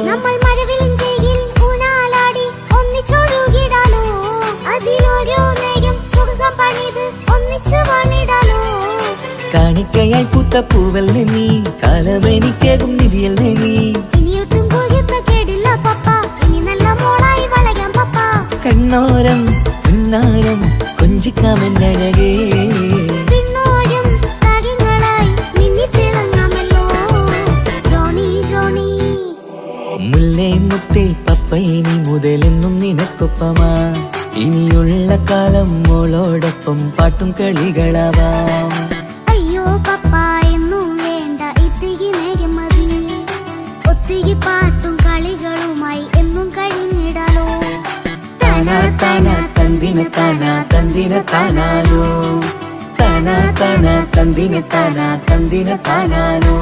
നമ്മൾ മഴവിലും തേയിൽ ഊനാലാടി ഒന്നിച്ചൊഴുകിടാലോ അതിലോരോ നേരം സുഖം പണിത് ഒന്നിച്ചു വാണിടാലോ കാണിക്കയായി പൂത്ത പൂവല്ലേ നീ കാലമെനിക്കേകും നിധിയല്ലേ നീ ഇനിയൊട്ടും കുരുത്ത കേടില്ല പപ്പ ഇനി നല്ല മോളായി വളരാം പപ്പ കണ്ണോരം പിന്നാരം കൊഞ്ചിക്കാമെന്നഴകേ പിന്നോരം താരങ്ങളായി മിന്നിത്തിളങ്ങാമല്ലോ ജോണി ജോണി മുല്ലേ മുത്തേ പപ്പ ഇനി മുതലെന്നും നിനക്കൊപ്പമാ ഇനിയുള്ള കാലം മോളോടൊപ്പം പാട്ടും കളികളാവാം അയ്യോ പപ്പ എന്നും വേണ്ട ഇത്തിരി നേരം മതി ഒത്തിരി പാട്ടും കളികളുമായി എന്നും കഴിഞ്ഞിടാലോ താനാ താനാ തന്തിന താനാ തന്തിന താനാലോ തന്തിന താനാനോ.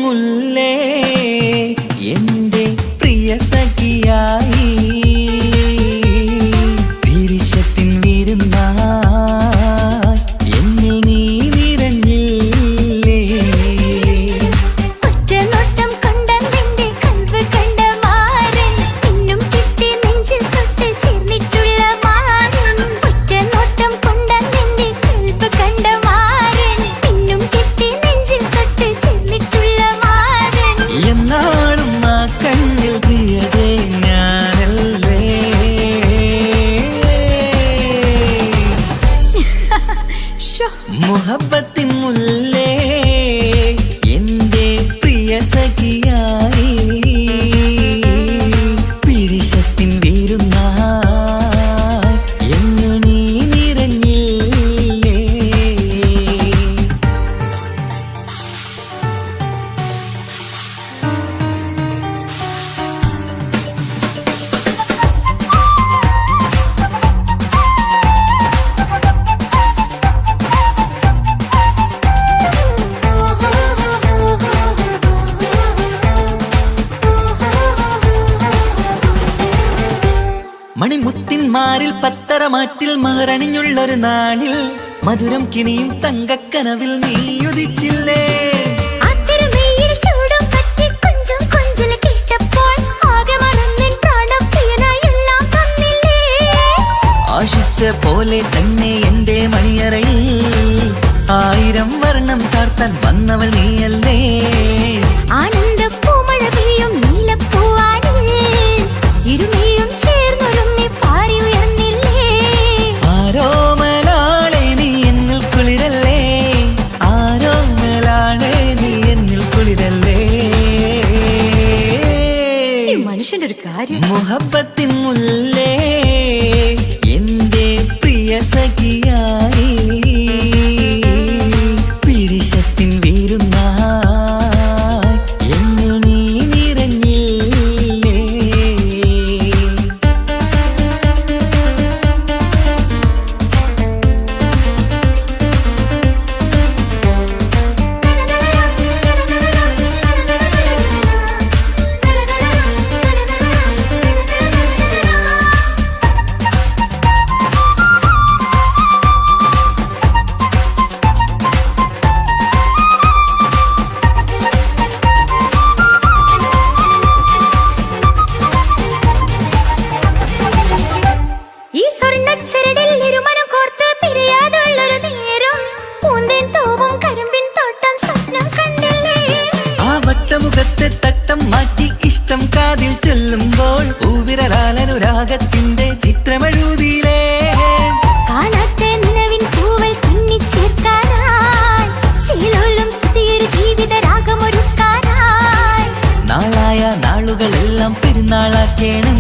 മുല്ലേ എന്റെ പ്രിയ സഖിയായി പിരിശത്തിൻ വിരുന്നായി എന്നിൽ നീ നിറഞ്ഞില്ലേ. ഒറ്റനോട്ടം കൊണ്ടെന്റെ കൽവ് കണ്ട മാരൻ പിന്നും കിട്ടി നെഞ്ചിൽ തൊട്ട് ചേർന്നിട്ടുള്ള മാരൻ. ഒറ്റനോട്ടം കൊണ്ടെന്റെ കൽവ് കണ്ട മാരൻ പിന്നും കിട്ടി നെഞ്ചിൽ തൊട്ട് ചേർന്നിട്ടുള്ള മാരൻ. എന്നാളും ആ കണ്ണിൽ പ്രിയതേ ഞാനല്ലേ. മുഹബത്തിൻ മുല്ലേ എന്റെ പ്രിയ സഖിയായി പിരിശത്തിൻ വിരുന്നായി എന്നിൽ നീ നിറഞ്ഞില്ലേ. മണിമുത്തിന്മാരിൽ പത്തരമാറ്റിൽ മഹറണിഞ്ഞുള്ളൊരു നാളിൽ മധുരം കിനിയും തങ്കക്കനവിൽ നീ ഉദിച്ചില്ലേ. ആശിച്ച പോലെ തന്നെ എന്റെ മണിയറയിൽ 1000 വർണ്ണം ചാർത്താൻ വന്നവൾ നീയല്ലേ. ആനന്ദപ്പൂമഴ പെയ്യും നീലപ്പൂവാനിൽ ഇരുമയും ചേർന്നൊരുമ്മി പാറി ഉയർന്നില്ലേ. ആരോമലാളെ നീ എന്നിൽ കുളിരല്ലേ. ആരോമലാളെ നീ എന്നിൽ കുളിരല്ലേ. മനുഷ്യന്റെ ഒരു കാര്യം. മുഹബത്തിൻ മുല്ലേ എന്റെ പ്രിയ സഖിയായി പിരിശത്തിൻ വിരുന്നായി എന്നിൽ നീ നിറഞ്ഞില്ലേ. ഈ സ്വർണ്ണച്ചരടിൽ ഇരുമനം കോർത്ത് പിരിയാതുള്ളൊരു നേരം പൂന്തേൻ തോവും കരിമ്പിൻ തോട്ടം സ്വപ്നം കണ്ടില്ലേ. ആ വട്ടമുഖത്തെ തട്ടം മാറ്റി ഇഷ്ടം കാതിൽ ചൊല്ലുമ്പോൾ പൂവിരലാലനുരാഗത്തിന്റെ ചിത്രമെഴുതിയിലേ. കാണാത്ത നിലവിൻ പൂവൽ തുന്നിച്ചേർക്കാനായി ചേലോലും പുതിയൊരു ജീവിത രാഗമൊരുക്കാനായി നാളായ നാളുകളെല്ലാം പെരുന്നാളാക്കേണം.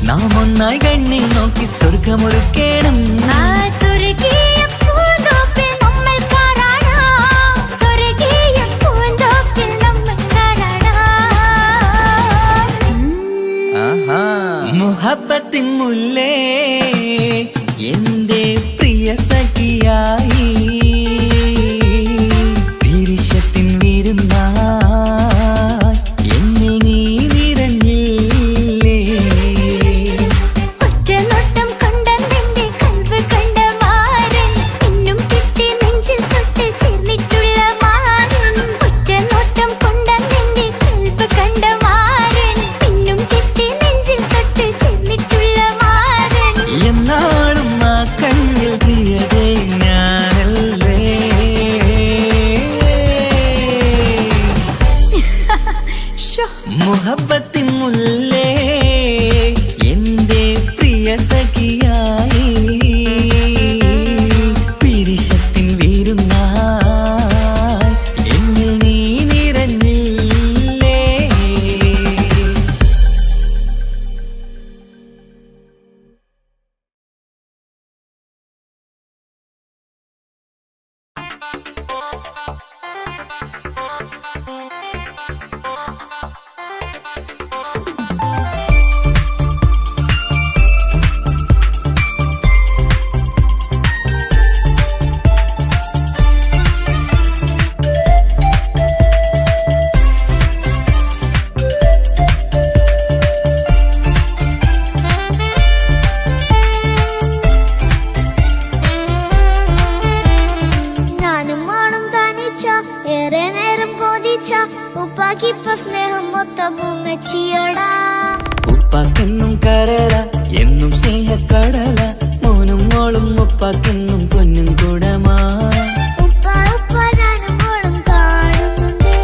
നാം ഒന്നായി കണ്ണിൽ നോക്കി സ്വർഗമൊരുക്കേണം. ആ സ്വർഗീയ പൂന്തോപ്പിൽ നമ്മൾ കാണാം. സ്വർഗീയ പൂന്തോപ്പിൽ നമ്മൾ കാണാം. ആഹാ. മുഹബത്തിൻ മുല്ലേ എന്റെ പ്രിയ സഖിയായി പിരിശത്തിൻ വിരുന്നായി എന്നിൽ നീ നിറഞ്ഞില്ലേ. ഒറ്റനോട്ടം കൊണ്ടെന്റെ കൽവ് കണ്ട മാരൻ പിന്നും കിട്ടി നെഞ്ചിൽ തൊട്ട് ചേർന്നിട്ടുള്ള മാരൻ. ഒറ്റനോട്ടം കൊണ്ടെന്റെ കൽവ് കണ്ട മാരൻ പിന്നും കിട്ടി നെഞ്ചിൽ തൊട്ട് ചേർന്നിട്ടുള്ള മാരൻ. മുഹബത്തിൻ മുല്ലേ എന്റെ പ്രിയ സഖിയായി പിരിശത്തിൻ വീരുന്നായി എന്നിൽ നീ നിറഞ്ഞില്ലേ. ഏറെ നേരം കൊതിച്ച ഉപ്പാക്കിപ്പ സ്നേഹം മൊത്തം ഉമ്മച്ചിയോടാ. ഉപ്പാക്കെന്നും കരള എന്നും സ്നേഹക്കടല മോനും മോളും ഉപ്പാക്കെന്നും പൊന്നും കുടമാ. ഉപ്പ ഉപ്പ ഞാനും മോളും കാണുന്നുണ്ട്,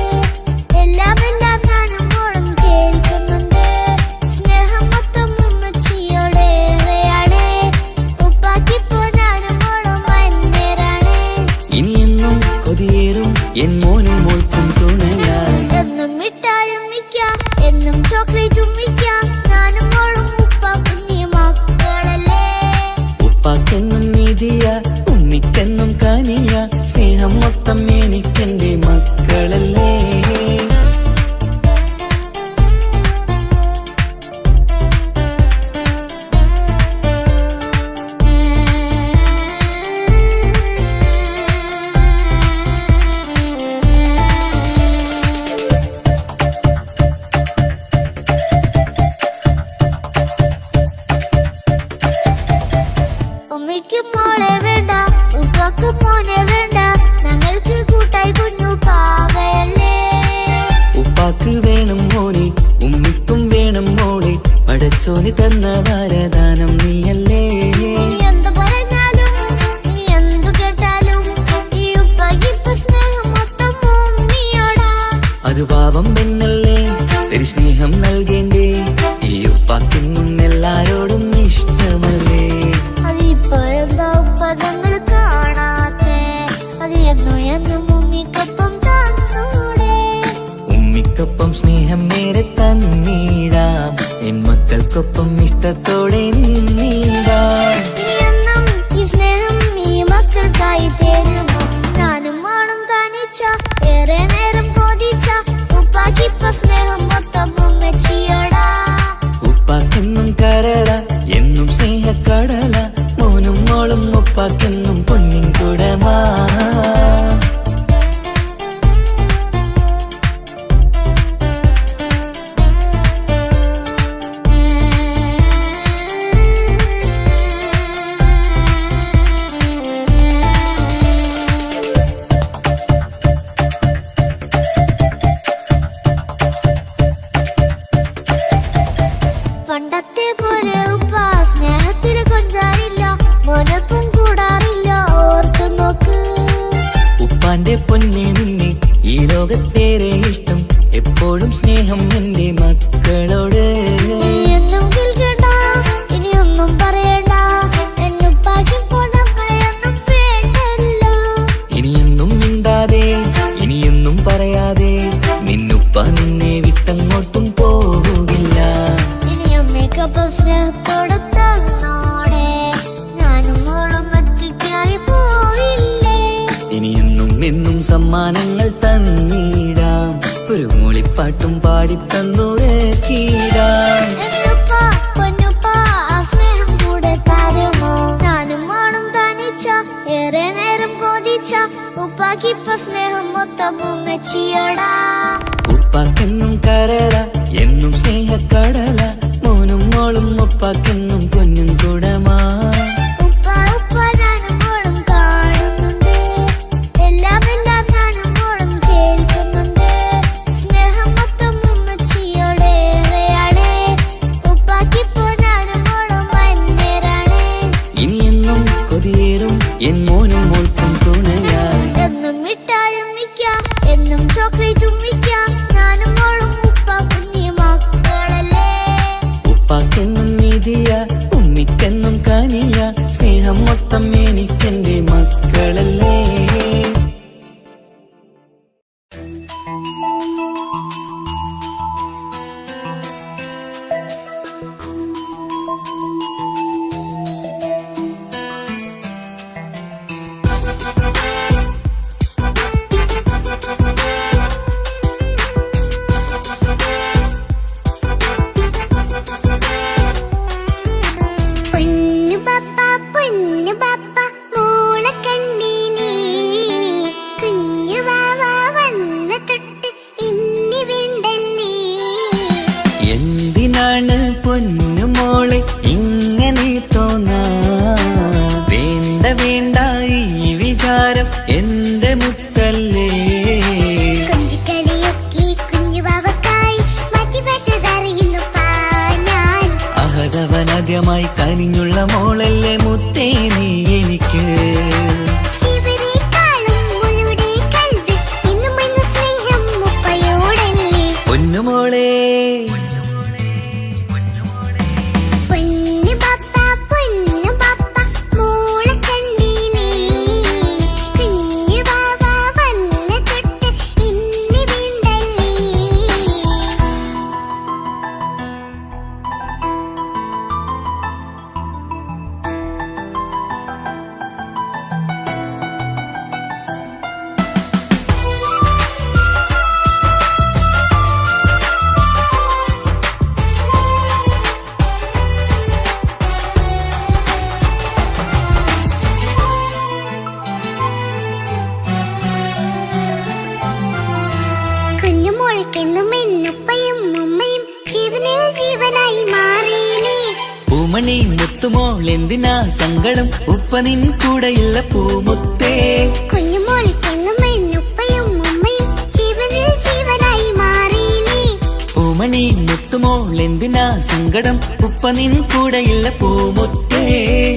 എല്ലാം എല്ലാം ഞാനും മോളും കേൾക്കുന്നുണ്ട്. സ്നേഹം മൊത്തം ഉമ്മച്ചിയോടേറെയാണ്, ഉപ്പാക്കിപ്പോ ഞാനും മോളും വന്നേരാണ്. ഇനിയെന്നും കൊതിയേറും എൻ മോനും മോൾക്കും തുണയായി. എന്നും മിഠായും മിക്കാം, എന്നും ചോക്ലേറ്റും മിക്കാം, ഞാനും മോളും ഉപ്പ കുഞ്ഞി മക്കളല്ലേ. ഉപ്പാക്കെന്നും നിധിയ ഉമ്മിക്കെന്നും കനിയ സ്നേഹം മൊത്തം എനിക്കെന്റെ മക്കളല്ലേ. ഉമ്മയ്ക്ക് മോളെ വേണ്ട, ഉപ്പാക്ക് മോനെ വേണ്ട, ഞങ്ങൾക്ക് കൂട്ടായി കുഞ്ഞു പാവയല്ലേ. ഉപ്പാക്ക് വേണം മോനെ ഉമ്മിക്കും വേണം മോളെ, പടച്ചോന് തന്ന വരദാനം നീയല്ലേ. ഇനി എന്ത് പറഞ്ഞാലും ഇനി എന്തു കേട്ടാലും ഈ ഉപ്പാക്കിപ്പ സ്നേഹം മൊത്തം ഉമ്മിയോടാ. അത് പാവം പെണ്ണല്ലേ ഒരു സ്നേഹം നൽകേണ്ടേ, ഈ ഉപ്പാക്കെന്നും എല്ലാരോടും ഇഷ്ടമല്ലേ. അതിപ്പോഴെന്താ ഉപ്പ ഞങ്ങൾ കാണാത്തെ, അത് എന്നും എന്നും ഉമ്മിക്കൊപ്പം തന്നൂടെ. ഉമ്മിക്കൊപ്പം സ്നേഹം നേരെ തന്നീടാം, എൻ മക്കൾക്കൊപ്പം ഇഷ്ടത്തോടെ നിന്നീടാം. ഇനി എന്നും ഈ സ്നേഹം ഈ മക്കൾക്കായി തരുമോ. ഞാനും മോളും തനിച്ച ഏറെ നേരം കൊതിച്ച ഉപ്പാക്കിപ്പ സ്നേഹം മൊത്തം ഉമ്മച്ചിയോടാ. ഉപ്പാക്കെന്നും കരള എന്നും സ്നേഹക്കടല മോനും മോളും ഉപ്പാക്കെന്നും പൊന്നിൻ കുടമാ. പണ്ടത്തെ പോലെ ഉപ്പ സ്നേഹത്തിൽ കൊഞ്ചാറില്ല, മോനൊപ്പം കൂടാറില്ല, ഓർത്തു നോക്ക്. ഉപ്പാന്റെ പൊന്നെ നിന്നെ ഈ ലോകത്തേറെ ഇഷ്ടം, എപ്പോഴും സ്നേഹം എന്റെ മക്കളോട്. ഇനി എന്നും കേൾക്കണ്ട, ഇനി ഒന്നും പറയണ്ട, എന്നുപ്പാക്കിപ്പോ നമ്മളെയൊന്നും വേണ്ടല്ലോ. ഇനിയൊന്നും മിണ്ടാതെ ഇനിയൊന്നും പറയാതെ നിന്നുപ്പ നിന്നെ വിട്ടങ്ങോട്ടും പോവുകില്ല. ഇനി ഉമ്മയ്ക്കൊപ്പം സ്നേഹത്തോടെ തന്നോടെ, ഞാനും മോളും ഒറ്റയ്ക്കായി പോയില്ലേ. ഇനിയെന്നും എന്നും സമ്മാനങ്ങൾ തന്നീടാം, ഒരു മൂളിപ്പാട്ടും പാടിത്തന്നുറക്കീടാം. എന്നുപ്പ പൊന്നുപ്പ ആ സ്നേഹം കൂടെ തരുമോ. ഞാനും മോളും തനിച്ച ഏറെ നേരം കൊതിച്ച ഉപ്പാക്കിപ്പ സ്നേഹം മൊത്തം ഉമ്മച്ചിയോടാ. ഉപ്പാക്കെന്നും കരള എന്നും സ്നേഹക്കടല മോനും മോളും ഉപ്പാക്കെന്നും പൊന്നും കുടമാ. ഉപ്പ ഉപ്പ ഞാനും മോളും കാണുന്നുണ്ട്, എല്ലാം എല്ലാം ഞാനും മോളും കേൾക്കുന്നുണ്ട്. സ്നേഹം മൊത്തം ഉമ്മച്ചിയോടേറെയാണ്, ഉപ്പാക്കിപ്പോ ഞാനും മോളും വന്നേരാണ്. ഇനിയെന്നും കൊതിയേറും എൻ മോനും മോൾക്കും തുണയായി. എന്നും മിഠായും മിക്കാം, എന്നും ചോക്ലേറ്റും മിക്കാം, ഞാനും മോളും ഉപ്പ കുഞ്ഞി രുചിയ ഉണ്ണിക്കെന്നും കാനിയ സ്നേഹം മൊത്തം എനിക്കെന്റെ മക്കളല്ലേ. എന്തിനാണ് പൊന്നുമോളെ ഇങ്ങനെ തോന്നാ? വേണ്ട വേണ്ട ഈ വിചാരം എന്റെ മുത്തല്ലേ. അഹതവനാദ്യമായി കനിഞ്ഞുള്ള മോളല്ലേ മുത്തേ നീ എനിക്ക്. പൊന്നുമോളെ പൂമണി മുത്തുമോൾ എന്തിനാ സങ്കടം? ഉപ്പ നിൻ കൂടെയില്ല പൂമുത്തേ. പൂമണി മുത്തുമോൾ എന്തിനാ സങ്കടം? ഉപ്പ നിൻ കൂടെയില്ല പൂമുത്തേ.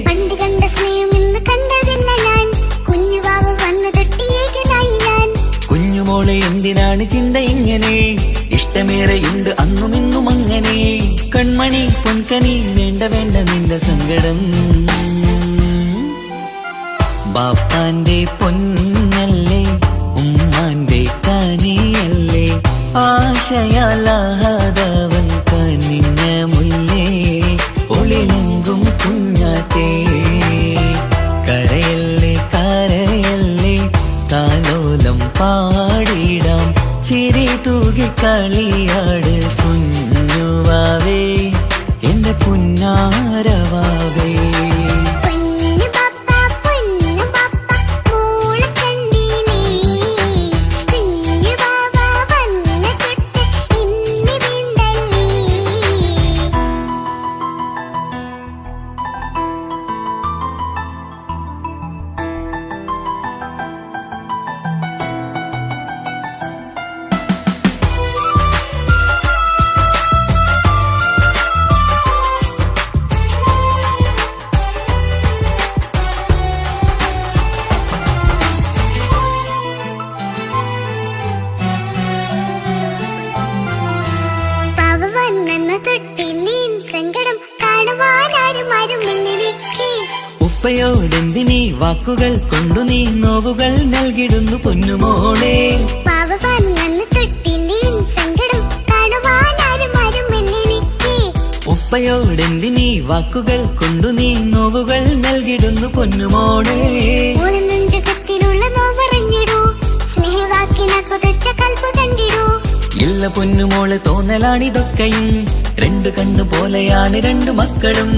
പണ്ട് കണ്ട സ്നേഹം ഇന്ന് കണ്ടതില്ല ഞാൻ, കുഞ്ഞുവാവ് വന്നു തൊട്ടിയേകനായി ഞാൻ. കുഞ്ഞുമോളെ എന്തിനാണ് ചിന്ത ഇങ്ങനെ? ഇഷ്ടമേറെയുണ്ട് അന്നും ഇന്നും അങ്ങനെ. കൺമണി പൊൻകനി വേണ്ട വേണ്ട നിന്റെ സങ്കടം. ബാപ്പാന്റെ പൊന്നല്ലേ ഉമ്മാന്റെ കനിയല്ലേ, ആശയാലാഹതവൻ കനിഞ്ഞ മുല്ലേ. ഒളിലെങ്കും കുഞ്ഞാറ്റേ കരയല്ലേ കരയല്ലേ, താലോലം പാടിടാം ചിരി തൂകി കളിയാട് കുഞ്ഞുവാവേ എന്റെ പുന്നാരവാവേ. ഉപ്പയോടെന്തിനീ വാക്കുകൾ കൊണ്ടു നീ നോവുകൾ നൽകിടുന്നു പൊന്നുമോളെ. ഉപ്പയോടെന്തിനീ വാക്കുകൾ കൊണ്ടു നീ നോവുകൾ നൽകിടുന്നു പൊന്നുമോളെ. ഇല്ല പൊന്നുമോളെ തോന്നലാണിതൊക്കെയും, രണ്ടു കണ്ണു പോലെയാണ് രണ്ടു മക്കളും.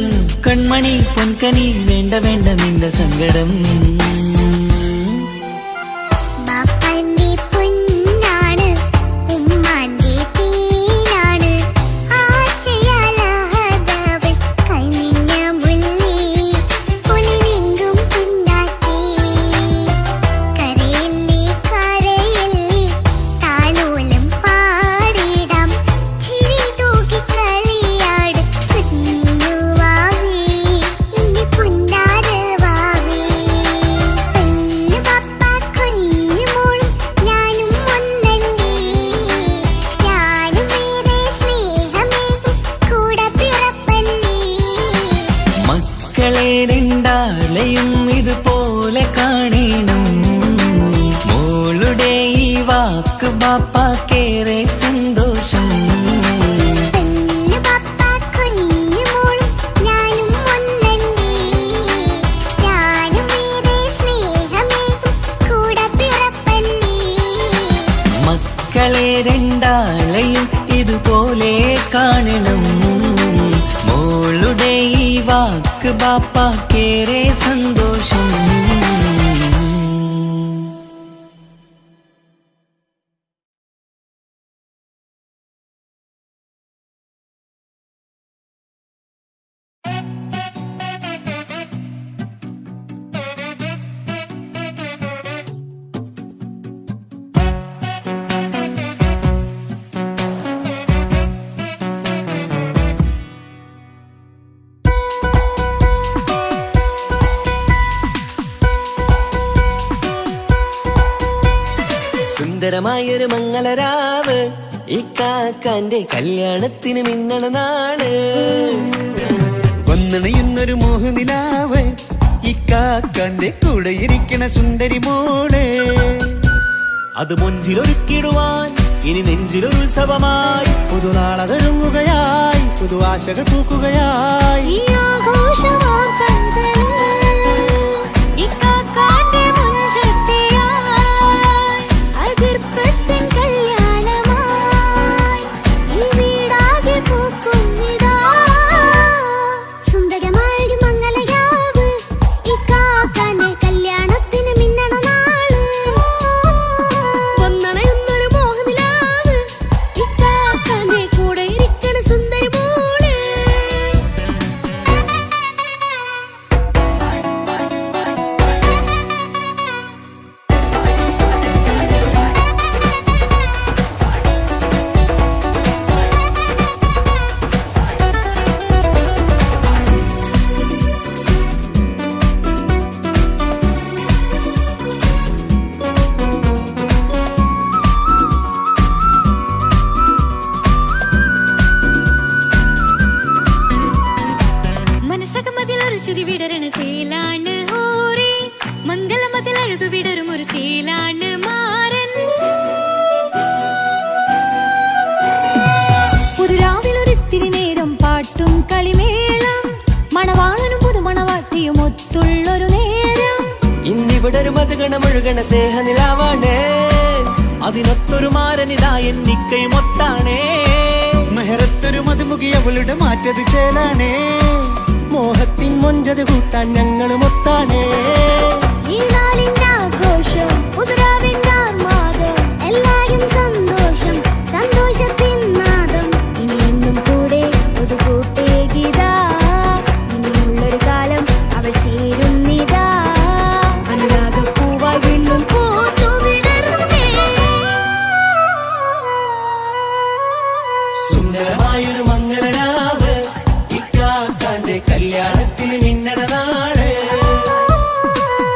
കൺമണി പൊൻകനി വേണ്ട വേണ്ട നിന്റെ സങ്കടം. മക്കളെ രണ്ടാളെയും ഇതുപോലെ കാണണം. മോളുടെ ഈ വാക്ക് ബാപ്പാക്കേറെ സന്തോഷം. മക്കളെ രണ്ടാളെയും ഇതുപോലെ കാണണം. മോളുടെ ഈ വാക്ക് ബാപ്പാക്കേറെ സന്തോഷം. സുന്ദരമായൊരു മംഗളരാവ്, ഈ കാക്കാന്റെ കല്യാണത്തിന് മിന്നണ നാള്. വന്നണയുന്നൊരു മോഹനിലാവ്, ഈ കാക്കാന്റെ കൂടെ ഇരിക്കണ സുന്ദരി മോള്. അത് മൊഞ്ചിലൊരുക്കിടുവാൻ ഇനി നെഞ്ചിലൊരു ഉത്സവമായി, പുതുനാളതൊരുങ്ങുകയായി, പുതു ആശകൾ പൂക്കുകയായി. വിടരണ ചേലാണ് ഹോറി, മംഗളമതിൽ അഴകു വിടരും ഒരു ചേലാണ് മാരൻ. പുതുരാവിലൊരിത്തിരി നേരം പാട്ടും കളിമേളം, മണവാളനും പുതുമണവാട്ടിയും ഒത്തുള്ളൊരു നേരം. ഇന്നിവിടെ ഒരു മധുഗണമൊഴുകണ സ്നേഹനിലാവാണ്, അതിനൊത്തൊരു മാരനിതാ എന്നിക്കയും ഒത്താണേ. മെഹറത്തൊരു മധുമുഖി അവളുടെ മാറ്റത് ചേലാണേ, മോഹത്തിൻ മൊഞ്ചത് കൂട്ടാൻ ഞങ്ങളും ഒത്താണേ. ഈ നാളിന്റെ ആഘോഷം, പുതുരാവിന്റെ ആർമാദം, എല്ലാരും സന്തോഷം, സന്തോഷത്തിൻ നാദം. ഇനി എന്നും കൂടെ പുതുകൂട്ടേ ഗീതാ, ഇനിയുള്ളൊരു കാലം അവൾ ചേരുന്നിതാ. അനുരാഗപ്പൂവായി വീണ്ടും പൂത്തു വിടർന്നേ. സുന്ദരമായൊരു മംഗളരാവ്, ഇക്കാക്കാന്റെ കല്യാണത്തിന് മിന്നണ നാള്.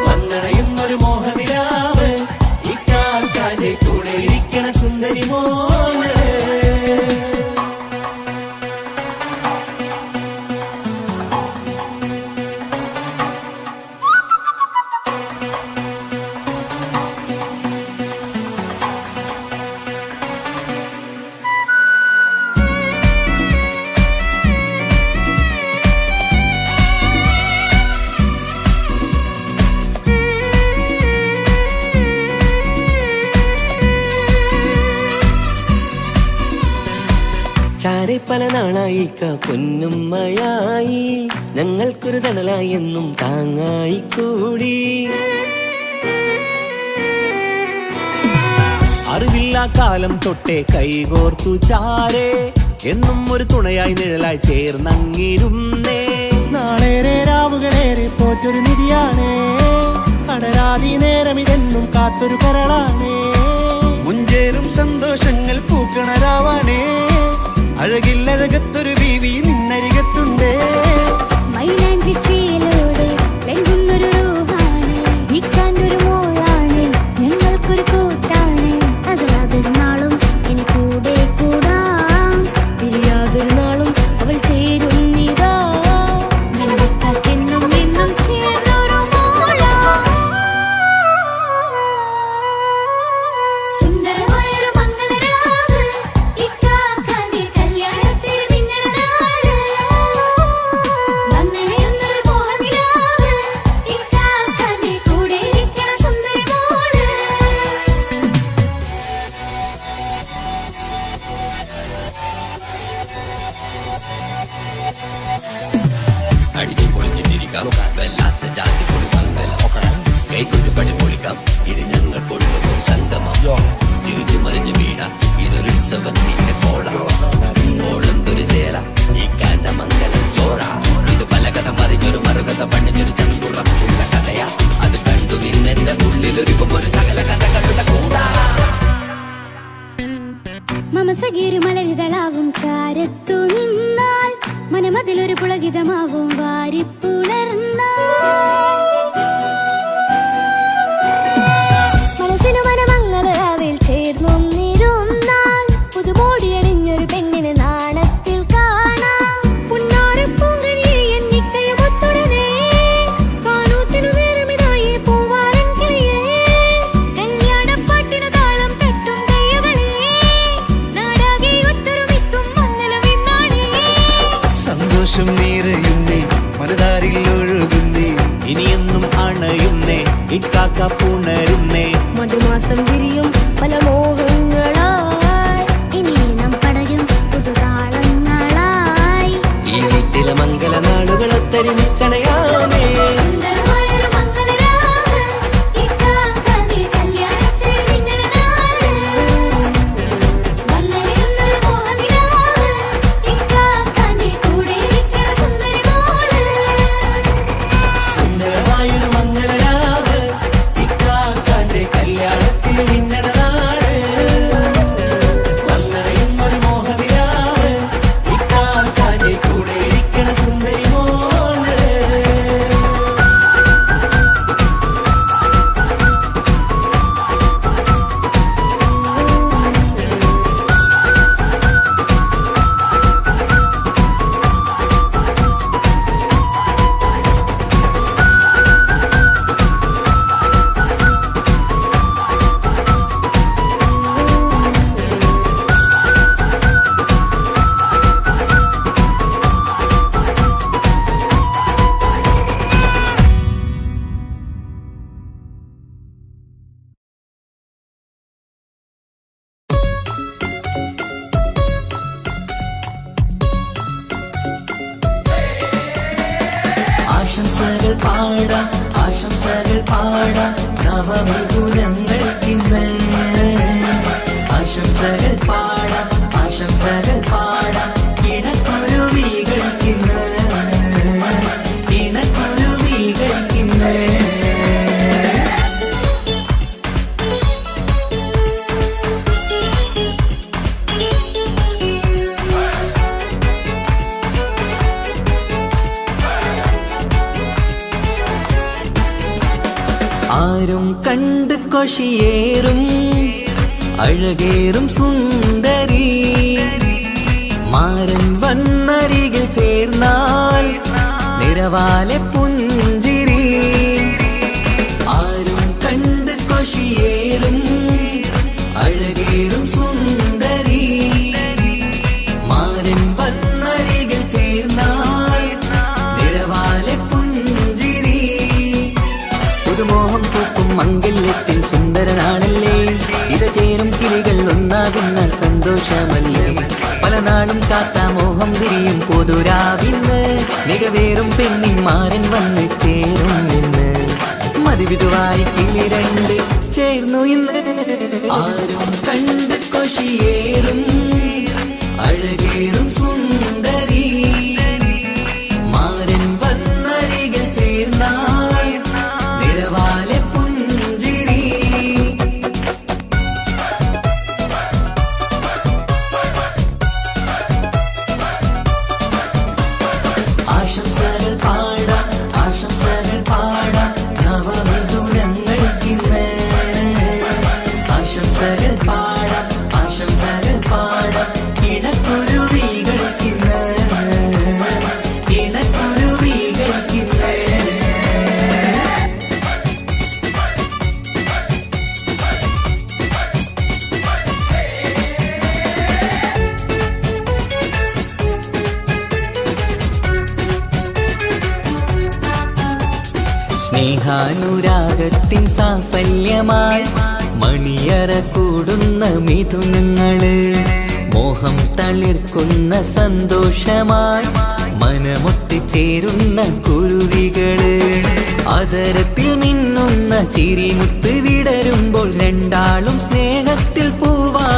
വന്നണയുന്നൊരു മോഹനിലാവ്, ഇക്കാക്കാന്റെ കൂടെ ഇരിക്കണ സുന്ദരി മോള്. ചാരെ പല നാളായി പൊന്നുമ്മയായി, ഞങ്ങൾക്കൊരു തണലായി എന്നും താങ്ങായി കൂടി. അറിവില്ലാ കാലം തൊട്ടേ കൈകോർത്തു ചാരെ, എന്നും ഒരു തുണയായി നിഴലായി ചേർന്നങ്ങിരുന്നേ. നാളേറെ രാവുകളേറെ പോറ്റൊരു നിധിയാണേ, അടരാതി നേരം ഇതെന്നും കാത്തൊരു കരളാണേ. മുഞ്ചേറും സന്തോഷങ്ങൾ പൂക്കണരാവാണേ, അഴകില്ലഴകത്തൊരു ബീവി നിന്നരികത്തുണ്ടേ. മൈലാഞ്ചി ചേലോടെ വെങ്കുന്നൊരു റൂഹാണ്, വിക്കാനൊരു മോളാണ്, ഞങ്ങൾക്കൊരു കൂട്ടാണ്. അകലാതൊരു നാളും ഇനി കൂടെ കൂടാം, പിരിയാതൊരു നാളും അവൾ ചേരുന്നിതാ. മെല്ലക്കാക്കെന്നും മറിഞ്ഞു വീണ ഇതൊരു ഉത്സവത്തിന്റെ കോള ഓളന്തൊരു ചേല ഈ കാണ്ട മംഗലം ചോറ ഇത് പല കഥ മറിഞ്ഞൊരു മറുകഥ പണിഞ്ഞൊരു ചന്തുറപ്പുള്ള കഥയാ അത് കണ്ടു നിന്നെന്റെ ഉള്ളിലൊരുക്കും ഒരു സകല കഥകളുടെ കൂടാ മമസഗീരു മലരിതളാവും ചാരത്തു നിന്നാൽ മനമതിലൊരു പുളകിതമാവും വാരിപ്പുണർന്നാൽ മനസ്സിനു മനമങ്ങളാവിൽ ചേർന്നൊന്നിരുന്നാൽ പുതുമോടിയണിഞ്ഞൊരു പെണ്ണിന് നാണത്തിൽ കാണാം പുന്നാരപ്പൂങ്കനിയെ എന്നിക്കയുമൊത്തുടനെ കാനൂത്തിനു നേരമിതായി പൂവാലൻ കിളിയേ കല്യാണപ്പാട്ടിനു താളം തട്ടും കയ്യുകളേ നാടാകെ ഒത്തൊരുമിക്കും മംഗളമെന്നാണേ സന്തോഷം നിറയുന്നേ മനതാരിൽ ഒഴുകുന്നേ ഇനിയെന്നും അണയുന്നേ ഇക്കാക്ക പുണരുന്നേ മധുമാസം വിരിയും പല മോഹങ്ങളായി ഇനി നാം പടരും പുതുതാളങ്ങളായി ഈ വീട്ടിലെ മംഗള നാളുകളെ തരിച്ചണയാമേ സുന്ദരമായൊരു മംഗളരാവ് ഇക്കാക്ക നീ കല്യാണത്തിൽ മിന്നണ നാള് വന്നണിയുന്നൊരു മോഹനിലാവ് ഇക്കാക്ക നീ കൂടെ ഇരിക്കണ സുന്ദരി മോള് സുന്ദരമായൊരു മംഗളരാവ് ഇക്കാക്കാന്റെ കല്യാണത്തിൽ മിന്നണനാണ് വന്നറിയുന്നൊരു മോഹനിലാവ് ഇക്കാക്കാന്റെ കൂടെ ഇരിക്കണ സുന്ദരി മോള് ആശംസകൾ പാടാം ആശംസകൾ പാടാം നവമിഥുനങ്ങൾക്കിന്ന് ആശംസകൾ പാടാം ആശംസകൾ പാടാം ഇണക്കുരുവികൾക്കിന്ന് ഇണക്കുരുവികൾക്കിന്ന് ആരും കണ്ട് കൊഷിയേറും അഴകേറും സുന്ദരി മാരൻ വന്നരികിൽ ചേർന്നാൽ നിറവാലെ പുഞ്ചിരി ആരും കണ്ട് കൊഷിയേറും അഴകേറും സുന്ദരി മാരൻ വന്നരികിൽ ചേർന്നാൽ നിറവാലെ പുഞ്ചിരി പുതുമോഹം പൂക്കും മംഗല്യത്തിൻ സുന്ദരനാണല്ലേ ഇത് ചേരും കിളികൾ ഒന്നാകുന്ന സന്തോഷമല്ലേ പല നാളും കാത്ത മോഹം വിരിയും പൊതുരാവിന്ന് മികവേറും പെണ്ണിൻ മാരൻ വന്ന് ചേരും ഇന്ന് മതിവിധുവായി കിളി രണ്ട് ചേർന്നു ഇന്ന് ആരും കണ്ട് കൊഷിയേറും അഴകേറും സുന്ദരി മാരൻ വന്നരികിൽ ചേർന്നാൽ നിറവാലെ പുഞ്ചിരി ആശംസകൾ പാടാം ആശംസകൾ പാടാം നവമിഥുനങ്ങൾക്കിന്ന് ആശംസകൾ പാടാം ആശംസകൾ പാടാം ഇണക്കുരുവികൾക്കിന്ന് ഇണക്കുരുവികൾക്കിന്ന് സ്നേഹാനുരാഗത്തിൻ സാഫല്യമായി മണിയറ കൂടുന്ന മിഥുനങ്ങള് മോഹം തളിർക്കുന്ന സന്തോഷമായി മനമൊട്ടിച്ചേരുന്ന കുരുവികള് അതരത്തിൽ മിന്നുന്ന ചിരിമുത്ത് വിടരുമ്പോൾ രണ്ടാളും സ്നേഹത്തിൽ പൂവാ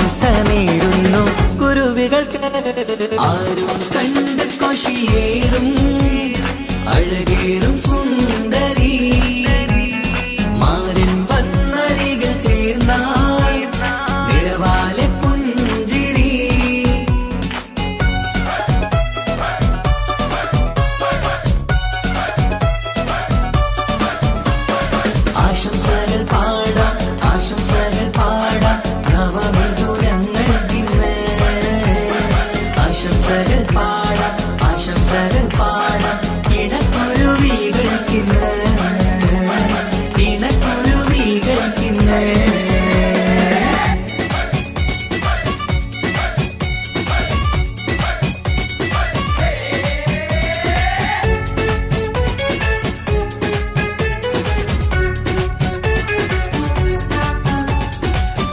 ആശംസ നേരുന്നു കുരുവികൾക്ക്. ആരും കണ്ട് കൊഷിയേറും അഴകേറും സുന്ദരി മാരൻ വന്നരികിൽ ചേർന്നാൽ നിഴവാലെ പുഞ്ചിരി. ആശംസകൾ പാടാം ആശംസകൾ പാടാം നവമിഥുനങ്ങൾക്കിന്ന്. ആശംസകൾ പാടാം ആശംസകൾ പാടാം ഇണക്കുരുവികൾക്കിന്ന് ഇണക്കുരുവികൾക്കിന്ന്.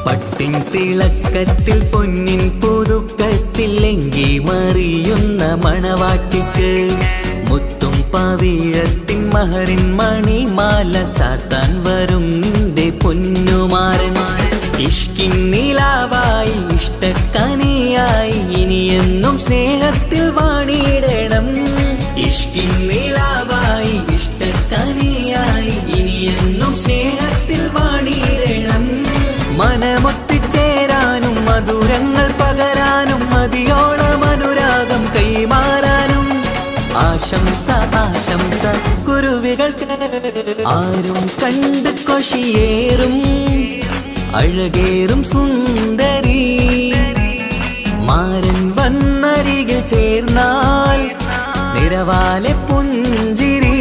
പട്ടിൻ തിളക്കത്തിൽ പൊന്നിൻ പുതുക്കത്തിൽ എങ്കി മറിയുന്ന മണവാട്ടിക്ക് മുത്തും പവിഴത്തിൻ മഹറിൻ മണിമാല ചാർത്താൻ വരും നിന്റെ പൊന്നുമാരൻ. ഇഷ്കിൻ നിലാവായി ഇഷ്ടക്കനിയായി ഇനിയെന്നും സ്നേഹത്തിൽ വാണിയിടണം. ഇഷ്കിൻ നിലാവായി ഇഷ്ടക്കനിയായി ഇനിയെന്നും സ്നേഹത്തിൽ വാണിയിടണം. മനമൊത്തിച്ചേരാനും മധുരങ്ങൾ പകരാനും മതിയോളം അനുരാഗം കൈമാറാനും ആശംസ ആശംസ കുരുവികൾക്ക്. ആരും കണ്ട് കൊഷിയേറും അഴകേറും സുന്ദരി മാരൻ വന്നരികിൽ ചേർന്നാൽ നിറവാലെ പുഞ്ചിരി.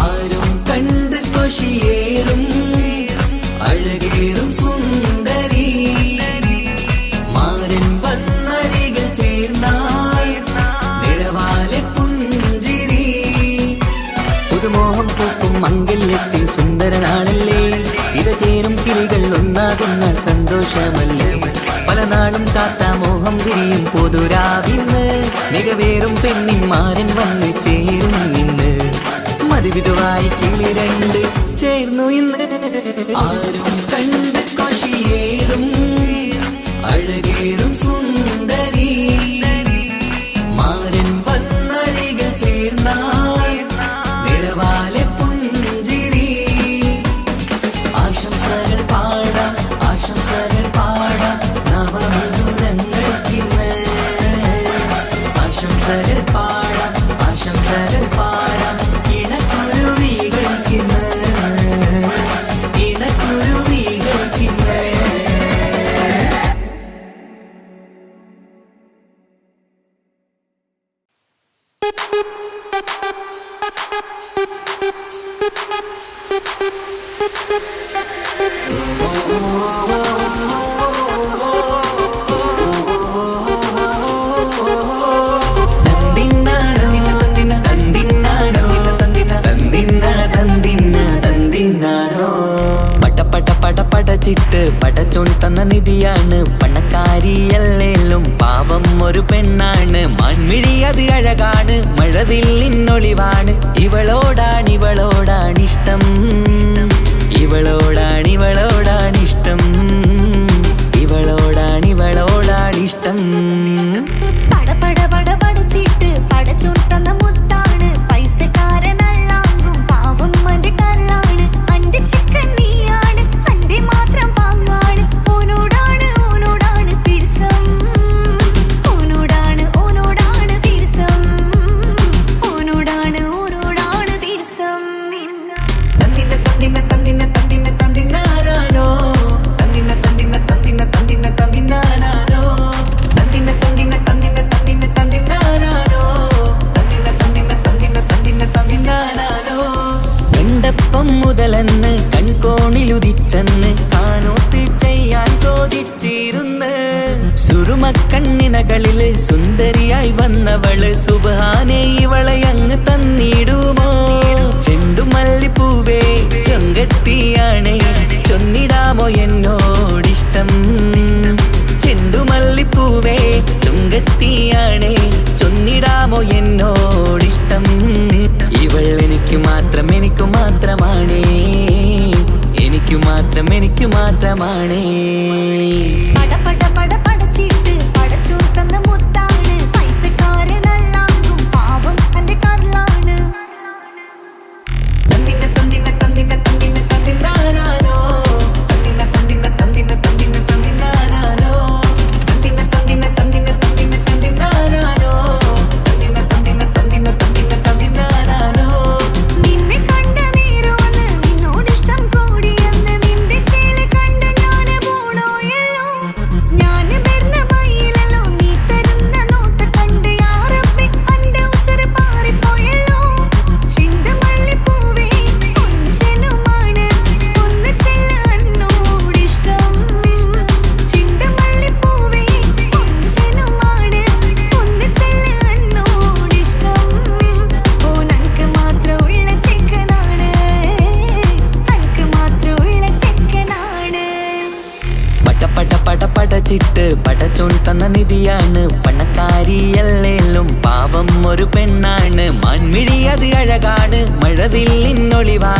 ആരും കണ്ട് കൊഷിയേറും അഴകേറും സുന്ദരി മാരൻ വന്നരികിൽ ചേർന്നാൽ നിഴവാലെ പുഞ്ചിരി. പുതുമോഹം പൂക്കും മംഗല്യത്തിൻ സുന്ദരനാളല്ലേ ഇത ചേരും കിളികൾ ഒന്നാകുന്ന സന്തോഷമല്ലേ. പല നാളും കാത്ത മോഹം വിരിയും പൊതുരാവിന്ന് മികവേറും പെണ്ണിൻ മാരൻ വന്ന് ചേരും ഇന്ന്. മതിവിധുവായി കിളി രണ്ട് ചേർന്നു ഇന്ന്. ആരും കണ്ട് കൊഷിയേറും അഴകേറും സുന്ദരി മാരൻ വന്നരികിൽ ചേർന്നാൽ നിഴവാലെ പുഞ്ചിരി. ആശംസകൾ പാടാം ആശംസകൾ പാടാം നവമിഥുനങ്ങൾക്കിന്ന്. ആശംസകൾ പാടാം ആശംസകൾ പാടാം ഇണക്കുരുവികൾക്കിന്ന് ഇണക്കുരുവികൾക്കിന്ന്. പടച്ചിട്ട് പടച്ചോൺ തന്ന നിധിയാണ് പണക്കാരിയല്ലേലും പാവം ഒരു പെണ്ണാണ്. മാൻമിഴി അത് അഴകാണ് മഴവില്ലിന്നൊളിവാണ്. ഇവളോടാണിഷ്ടം ഇവളോടാണിഷ്ടം ഇവളോടാണിഷ്ടം. പടപട പടപടച്ചിട്ട് പടച്ചോൻ തന്ന മുത്താണ് പൈസക്കാരനല്ലാങ്കും പാവം അന്റെ കല്ലാണ്. അന്റെ ചിക്കൻ നീയാണ് അന്റെ മാത്രം പാങ്ങാണ്. ഓനോടാണ് പിരിസം ഓനോടാണ് പിരിസം ഓനോടാണ് പിരിസം. തന്തിന തന്തിന തന്തിന തന്തിന തന്തിനാരോ തന്തിന തന്തിന തന്തിന തന്തിന തന്തിനാരോ തന്തിന തന്തിന തന്തിന തന്തിന തന്തിനാരോ തന്തിന തന്തിന തന്തിന തന്തിന തന്തിനാരോ. കണ്ടപ്പം മുതലെന്ന് കൺകോണിലുദിച്ചെന്ന് കാനോത്ത് ചെയ്യാൻ ചോദിച്ചിരുന്ന്. സുറുമക്കണ്ണിനകളില് സുന്ദരിയായി വന്നവള് സുബ്ഹാനേ ഇവളെ അങ്ങ് തന്നിടുമോ. ചെണ്ടുമല്ലിപ്പൂവേ ചൊങ്കത്തിയാണ് ചൊന്നിടാമോ എന്നോടിഷ്ടം. ചെണ്ടുമല്ലിപ്പൂവേ ചൊങ്കത്തിയാണ് ചൊന്നിടാമോ എന്നോടിഷ്ടം. ഇവൾ എനിക്ക് മാത്രമാണേ എനിക്ക് എനിക്ക് മാത്രമാണ്. പട പട പട പടച്ചിട്ട് പടച്ചോൻ തന്ന മുത്താണ്. പൈസക്കാരനല്ലാങ്കും പാവം എന്റെ കരളാണ്. തന്തിന തന്തിന തന്തിന തന്തിന തന്തിനാനാനോ തന്തിന തന്തിന തന്തിന തന്തിന തന്തിനാനാനോ തന്തിന തന്തിന തന്തിന തന്തിന തന്തിനാനാനോ തന്തിന തന്തിന തന്തിന തന്തിന തന്തിനാനാനോ. നിന്നെ കണ്ട നേരം വന്ന് നിന്നോടിഷ്ടം കൂടിയെന്ന് നിന്റെ ചേല് കണ്ട് ഞാന് പോണോയല്ലോ. ഞാന് വരുന്ന വഴിയിലല്ലോ നീ തരുന്ന നോട്ട കണ്ട് യാ റബ്ബി അന്റെ ഉസറ് പാറിപ്പോയല്ലോ. ചിണ്ടമല്ലിപ്പൂവേ കൊഞ്ചനുമാണ് ഒന്ന് ചെല്ല് എന്നോടിഷ്ടം. ചിണ്ടമല്ലിപ്പൂവേ കൊഞ്ചനുമാണ് ഒന്ന് ചെല്ല് എന്നോടിഷ്ടം. ഓ നനക്ക് മാത്രമുള്ള ചെക്കനാണ്, നനക്ക് മാത്രമുള്ള ചെക്കനാണ്. പട പട പട പടച്ചിട്ട് പടച്ചോൻ തന്ന നിധിയാണ്. പണക്കാരിയല്ലേലും പാവം ഒരു പെണ്ണാണ്. മാൻമിഴി അത് അഴകാണ്, മഴവില്ലിന്നൊളിവാണ്.